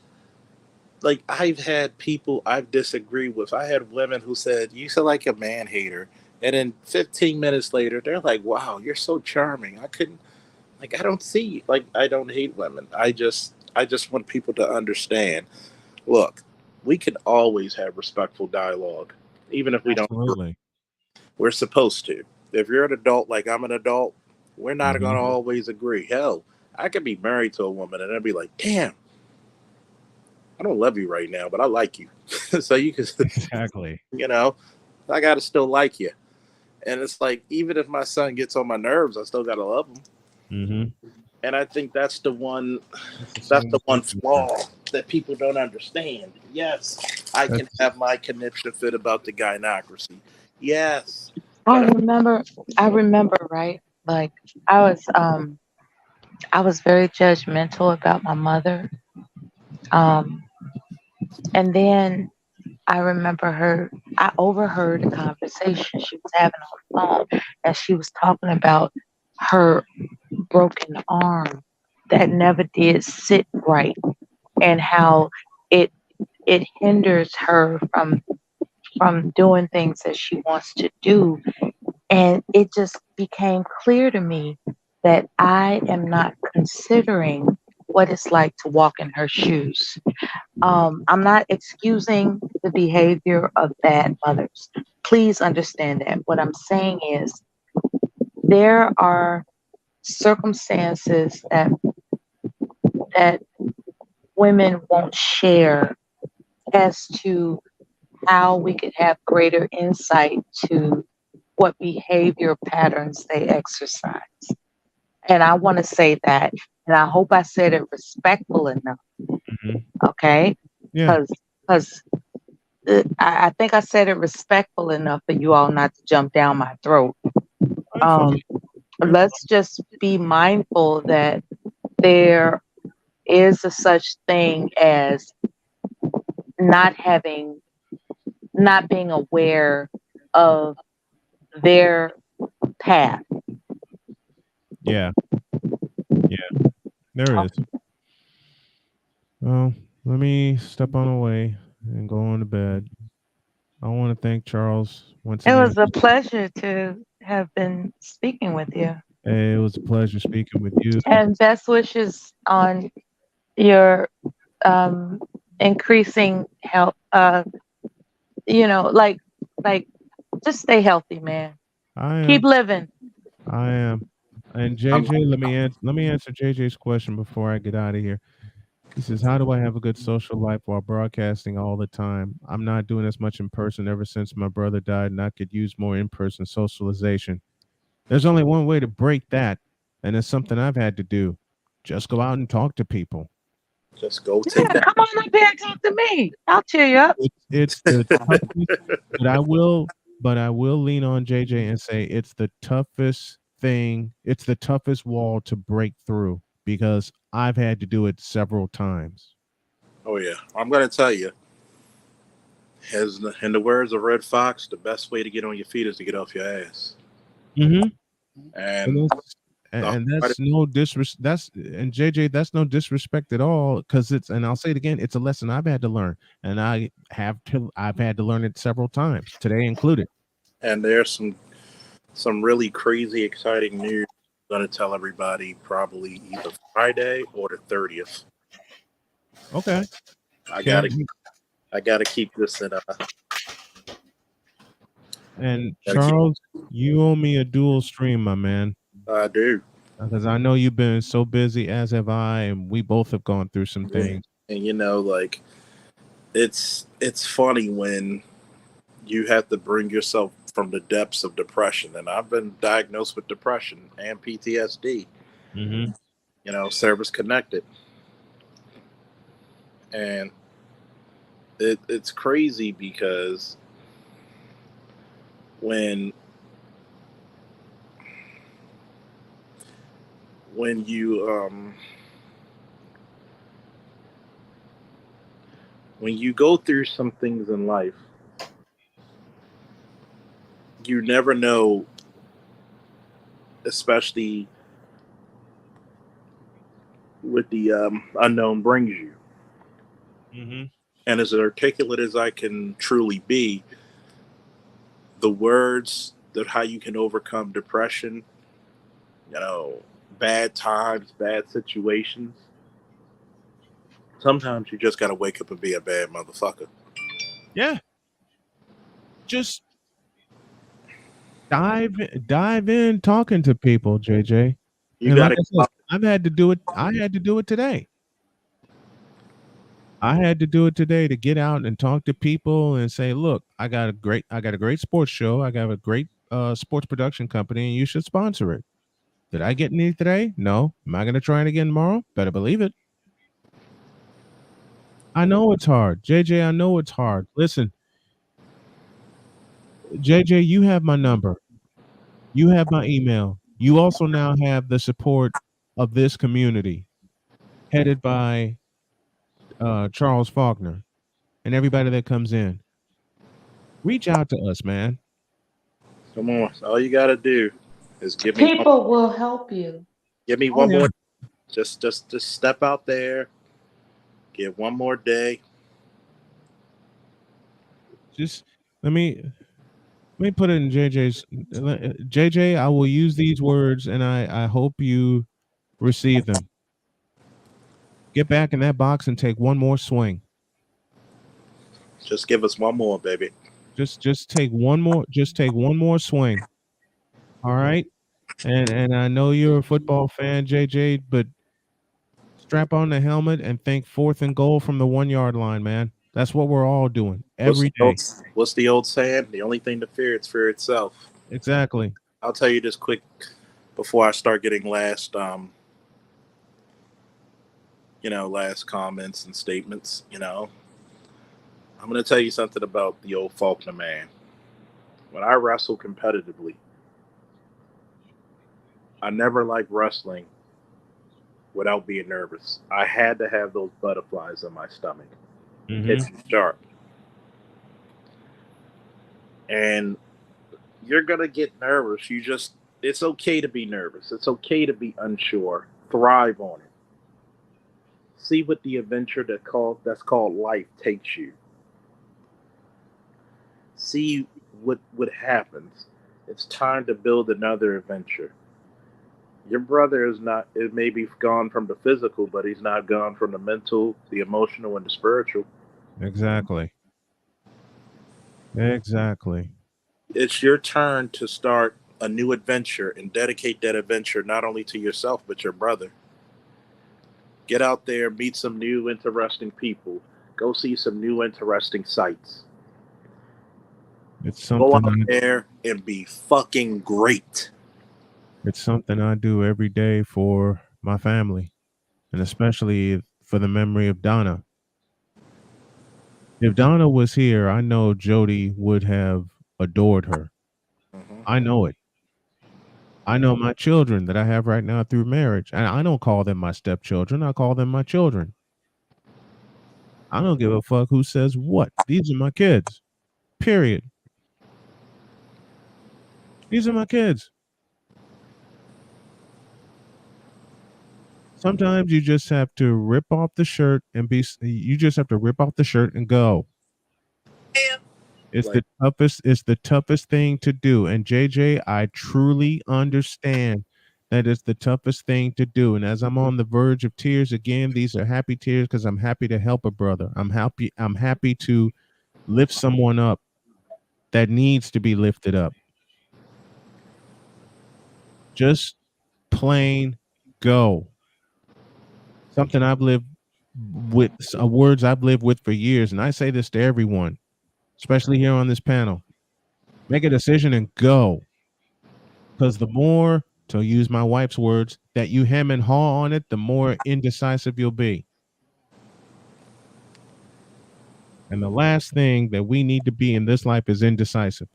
I've had people I've disagreed with. I had women who said, "You sound like a man hater," and then 15 minutes later, they're like, "Wow, you're so charming." I couldn't I don't see I don't hate women. I just want people to understand. Look, we can always have respectful dialogue, even if we don't. Absolutely. We're supposed to. If you're an adult like I'm an adult, we're not going Hmm. to always agree. Hell, I could be married to a woman and I'd be like, "Damn, I don't love you right now, but I like you." So you can, Exactly. you know, I got to still like you. And it's like, even if my son gets on my nerves, I still got to love him. Hmm. And I think that's the one. That's the That's same the with one me, sister. flaw that people don't understand. Yes, I can That's have my conniption fit about the gynocracy. Yes, I but remember. I remember. Right. Like I was. I was very judgmental about my mother. Um. And then I remember her. I overheard a conversation she was having on the phone, and she was talking about her broken arm that never did sit right, and how it it hinders her from doing things that she wants to do. And it just became clear to me that I am not considering what it's like to walk in her shoes. I'm not excusing the behavior of bad mothers. Please understand that. What I'm saying is there are circumstances that women won't share as to how we could have greater insight to what behavior patterns they exercise. And I want to say that, and I hope I said it respectful enough, hmm. okay? Yeah. Because I think I said it respectful enough for you all not to jump down my throat. I'm fine. Um, You're let's just be mindful that there is a such thing as not having, not being aware of their path. yeah. Yeah. There is. Well, let me step on away and go on to bed. I want to thank Charles once It again. was a pleasure to have been speaking with you. Hey, it was a pleasure speaking with you. And best wishes on your um, increasing health. Like, like, just stay healthy, man. I Keep am. living. I am. And I'm JJ, let me answer JJ's question before I get out of here. He says, "How do I have a good social life while broadcasting all the time? I'm not doing as much in person ever since my brother died, and I could use more in-person socialization. There's only one way to break that, and it's something I've had to do. Just go out and talk to people. just go take Yeah, that. come on up here and talk to me. I'll cheer you up. It's the toughest, but I will lean on JJ and say it's the toughest thing. It's the toughest wall to break through because I've had to do it several times. Oh yeah, I'm gonna tell you. As in the words of Red Fox, the best way to get on your feet is to get off your ass. Mm-hmm. And And that's the and hardest, that's no disrespect. That's and JJ, that's no disrespect at all. Because it's and I'll say it again, it's a lesson I've had to learn, and I've had to learn it several times, today included. and there's some really crazy, exciting news. I'm gonna tell everybody probably either Friday or the 30th. Okay, I can't gotta I gotta keep this in. and Gotta keep. Charles, you owe me a dual stream, my man, I do. because I know you've been so busy, as have I, and we both have gone through some Yeah. things. And it's funny when you have to bring yourself from the depths of depression. And I've been diagnosed with depression and PTSD, Mm-hmm. service connected. And it's crazy because when when you when you go through some things in life, you never know, especially what the unknown brings you. Mm-hmm. And as articulate as I can truly be, the words that how you can overcome depression, you know, bad times, bad situations. Sometimes you just gotta wake up and be a bad motherfucker. Yeah. Just dive in talking to people, JJ. You And like gotta I come said, I've had to do it. I had to do it today. I had to do it today to get out and talk to people and say, look, I got a great sports show. I got a great sports production company and you should sponsor it. Did I get any today? No. Am I gonna try it again tomorrow? Better believe it. I know it's hard. JJ, I know it's hard. Listen, JJ, you have my number. You have my email. You also now have the support of this community headed by Charles Faulkner and everybody that comes in. Reach out to us, man. Come on. All you gotta do is People will help you. give me Oh one yeah. more. Just step out there. Give one more day. Just let me let me put it in JJ's. JJ, I will use these words and I hope you receive them. Get back in that box and take one more swing. Just give us one more, baby. Just take one more swing. All right? And I know you're a football fan, JJ, but strap on the helmet and think fourth and goal from the 1 yard line, man. That's what we're all doing What's every the old day. What's the old saying? The only thing to fear is fear itself. Exactly. I'll tell you this quick before I start getting last comments and statements. I'm gonna tell you something about the old Faulkner man. When I wrestle competitively, I never liked wrestling without being nervous. I had to have those butterflies in my stomach. Mm-hmm. It's sharp. And you're gonna get nervous. It's okay to be nervous. It's okay to be unsure. Thrive on it. See what the adventure that's called life takes you. See what happens. It's time to build another adventure. Your brother is not it may be gone from the physical, but he's not gone from the mental, the emotional, and the spiritual. Exactly. Exactly. It's your turn to start a new adventure and dedicate that adventure not only to yourself but your brother. Get out there, meet some new interesting people. Go see some new interesting sights. It's Go something out there and be fucking great. it's something I do every day for my family, and especially for the memory of Donna. If Donna was here, I know Jody would have adored her. Mhm. I know it. I know my children that I have right now through marriage, and I don't call them my stepchildren. I call them my children. I don't give a fuck who says what. These are my kids. Period. These are my kids. Sometimes you just have to rip off the shirt and you just have to rip off the shirt and go. Like It's the toughest thing to do. And JJ, I truly understand that it's the toughest thing to do. And as I'm on the verge of tears again, these are happy tears because I'm happy to help a brother. I'm happy to lift someone up that needs to be lifted up. Just plain go. Something I've lived with, words I've lived with for years. And I say this to everyone, especially here on this panel. Make a decision and go. Because the more, to use my wife's words, that you hem and haw on it, the more indecisive you'll be. And the last thing that we need to be in this life is indecisive.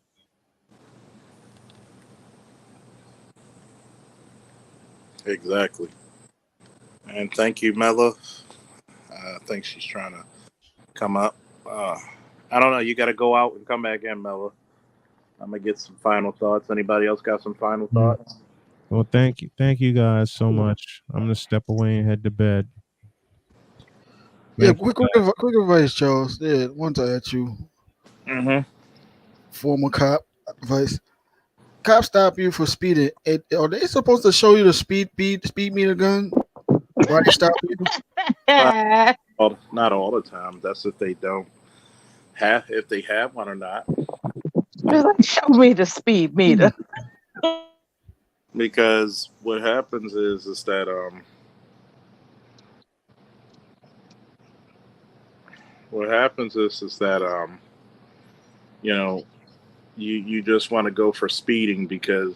Exactly. And thank you, Mella. I think she's trying to come up. I don't know. You got to go out and come back in, Mella. I'm gonna get some final thoughts. Anybody else got some final Mm. thoughts? Well, thank you guys so much. I'm gonna step away and head to bed. Yeah, Thank you. quick advice, Charles. Yeah, one to at you, Mm-hmm. former cop advice. Cops stop you for speeding. Are they supposed to show you the speed meter gun while they stop you? Not not all the time. That's if they don't have, if they have one or not. Just like, show me the speed meter. Because what happens is that what happens is that you know you just want to go for speeding because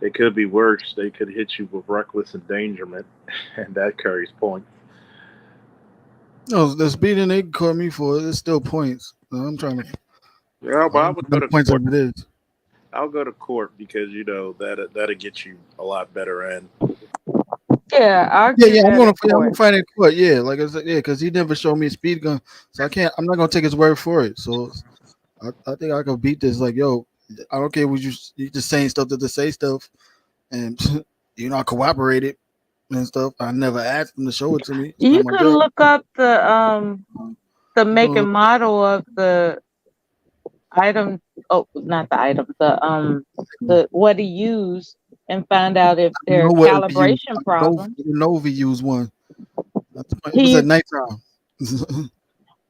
it could be worse. They could hit you with reckless endangerment, and that carries points. No, the speeding they caught me for it's still points. I'm trying to. Yeah, I but I don't would know go the to points court. of it is. I'll go to court because that'll get you a lot better end. Yeah, Yeah, argue yeah, that in I'm gonna court. find it in court. Yeah, like I said, yeah, because he never showed me a speed gun, so I can't. I'm not gonna take his word for it. So I think I could beat this. Like, yo, I don't care what you just saying stuff to say stuff, and you're not cooperated and stuff. I never asked him to show it to me. It's not You my could job. look up the I'm make gonna and look. model of the item. Oh, not the item. The what he used and find out if I there know are what we use. calibration problems. I know if we use one. It was at He nighttime.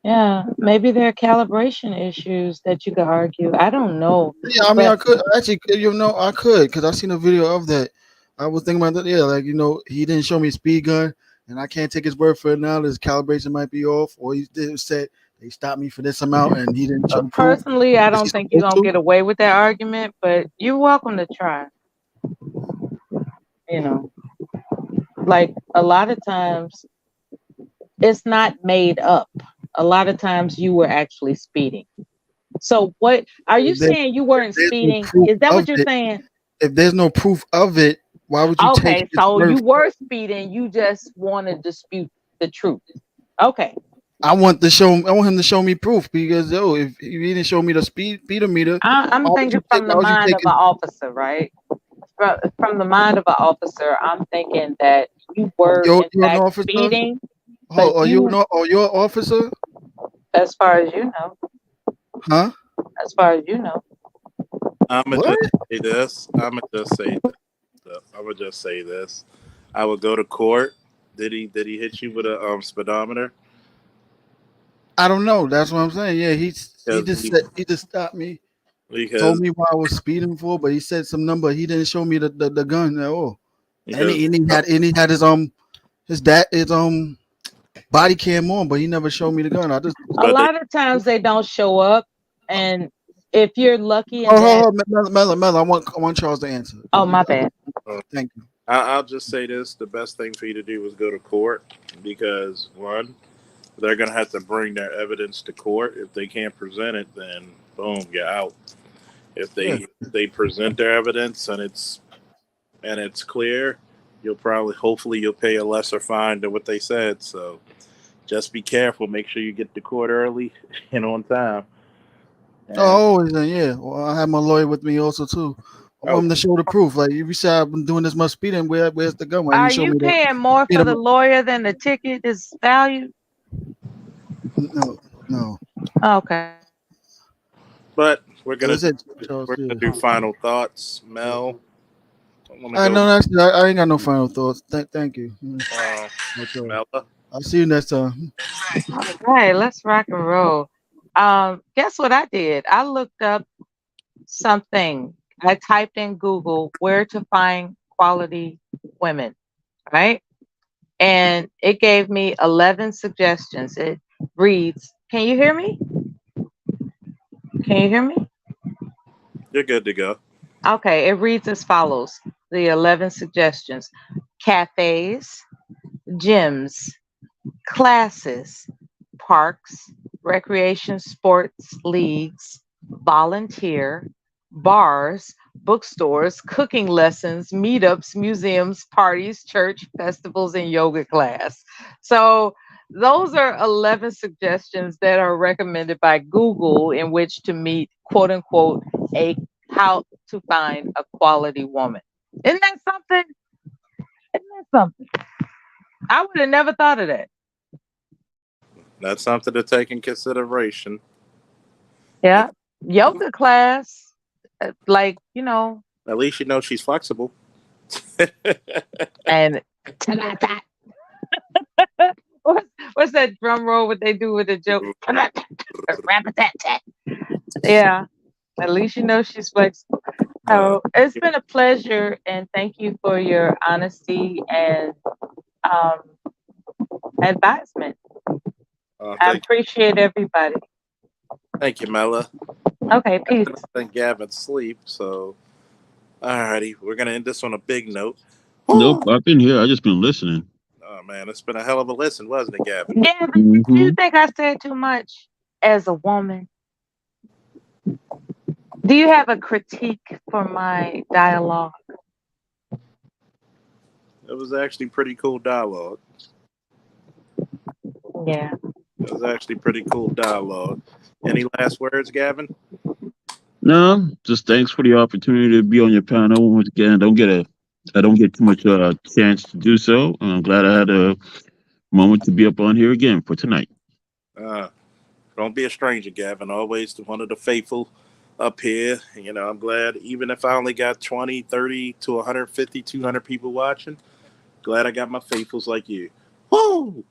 Yeah, maybe there are calibration issues that you could argue. I don't know, Yeah, I mean, but I could actually, I could because I seen a video of that. I was thinking about that. Yeah, like he didn't show me a speed gun, and I can't take his word for it now. His calibration might be off, or he did said they stopped me for this amount, and he didn't show proof. personally, I Is he don't think you're supposed gonna to? get away with that argument. But you're welcome to try. You know, like a lot of times it's not made up. A lot of times you were actually speeding. So what are you If, there, saying? You if weren't there's no speeding? proof Is that of what you're it, saying? if there's no proof of it, why would you take Okay, his so word you for were it? speeding. You just want to dispute the truth. Okay. I want him to show me proof because if he didn't show me the speedometer, I'm thinking from the why would you mind take of an his? officer, right? From the mind of an officer, I'm thinking that you were in You're an fact officer. speeding, but Oh, you, you're an officer? as far as you know, Huh? as far as you know, I'm gonna What? just say this. I'm gonna just say this. I would go to court. Did he hit you with a speedometer? I don't know. That's what I'm saying. Yeah, he Because just said he just stopped me, told because me what I was speeding for, but he said some number. He didn't show me the gun at all. because And he had his body cam on, but he never showed me the gun. I just a but they lot of times they don't show up, and if you're lucky in that, oh, Mel, I want Charles to answer. oh my bad. Thank you. I'll just say this: the best thing for you to do is go to court because one, they're gonna have to bring their evidence to court. If they can't present it, then boom, you're out. If Yeah. they present their evidence and it's clear, you'll probably hopefully you'll pay a lesser fine than what they said. So just be careful. Make sure you get to court early and on time. And Oh, always yeah. Well, I have my lawyer with me also too. I want oh, him to show the proof. Like if you say I've been doing this much speeding, where's the gun? Why didn't you Are show you me the paying more for the speedometer? lawyer than the ticket is valued? No, no. Okay. but That was it, Charles. we're Yeah. gonna do final thoughts. Mel, I want to I go. know I ain't got no final thoughts. Thank you. Uh, Okay. Mela. I'll see you next time. All right, let's rock and roll. Guess what I did? I looked up something. I typed in Google where to find quality women, right? And it gave me 11 suggestions. It reads, can you hear me? Can you hear me? You're good to go. Okay, it reads as follows: the 11 suggestions: cafes, gyms, classes, parks, recreation sports leagues, volunteer, bars, bookstores, cooking lessons, meetups, museums, parties, church, festivals, and yoga class. So those are 11 suggestions that are recommended by Google in which to meet quote unquote a how to find a quality woman. Isn't that something? Isn't that something? I would have never thought of that. That's something to take in consideration. At, Yeah. Yoga class, like, at least you know she's flexible. and what's that drum roll? What they do with the joke? Rat-a-tat-tat. Yeah. At least you know she's flexible. Uh, So it's been a pleasure, and thank you for your honesty and um, advisement. I thank, appreciate everybody. thank you, Mela. Okay, peace. I think Gavin's sleep. So, alrighty, we're gonna end this on a big note. Nope, Woo! I've been here. I just been listening. Oh man, it's been a hell of a listen, wasn't it, Gavin? Gavin, do Hmm. you think I said too much as a woman? Do you have a critique for my dialogue? It was actually pretty cool dialogue. Yeah. It was actually pretty cool dialogue. Any last words, Gavin? No, just thanks for the opportunity to be on your panel once again. I don't get too much chance to do so. I'm glad I had a moment to be up on here again for tonight. Uh, don't be a stranger, Gavin. Always one of the faithful up here. You know, I'm glad, even if I only got 20, 30 to 150, 200 people watching, glad I got my faithfuls like you. Woo!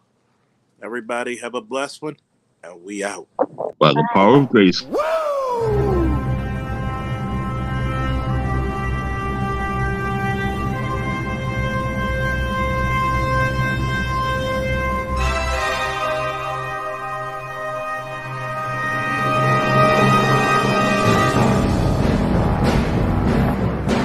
Everybody have a blessed one, and we out. By the power of grace. Woo!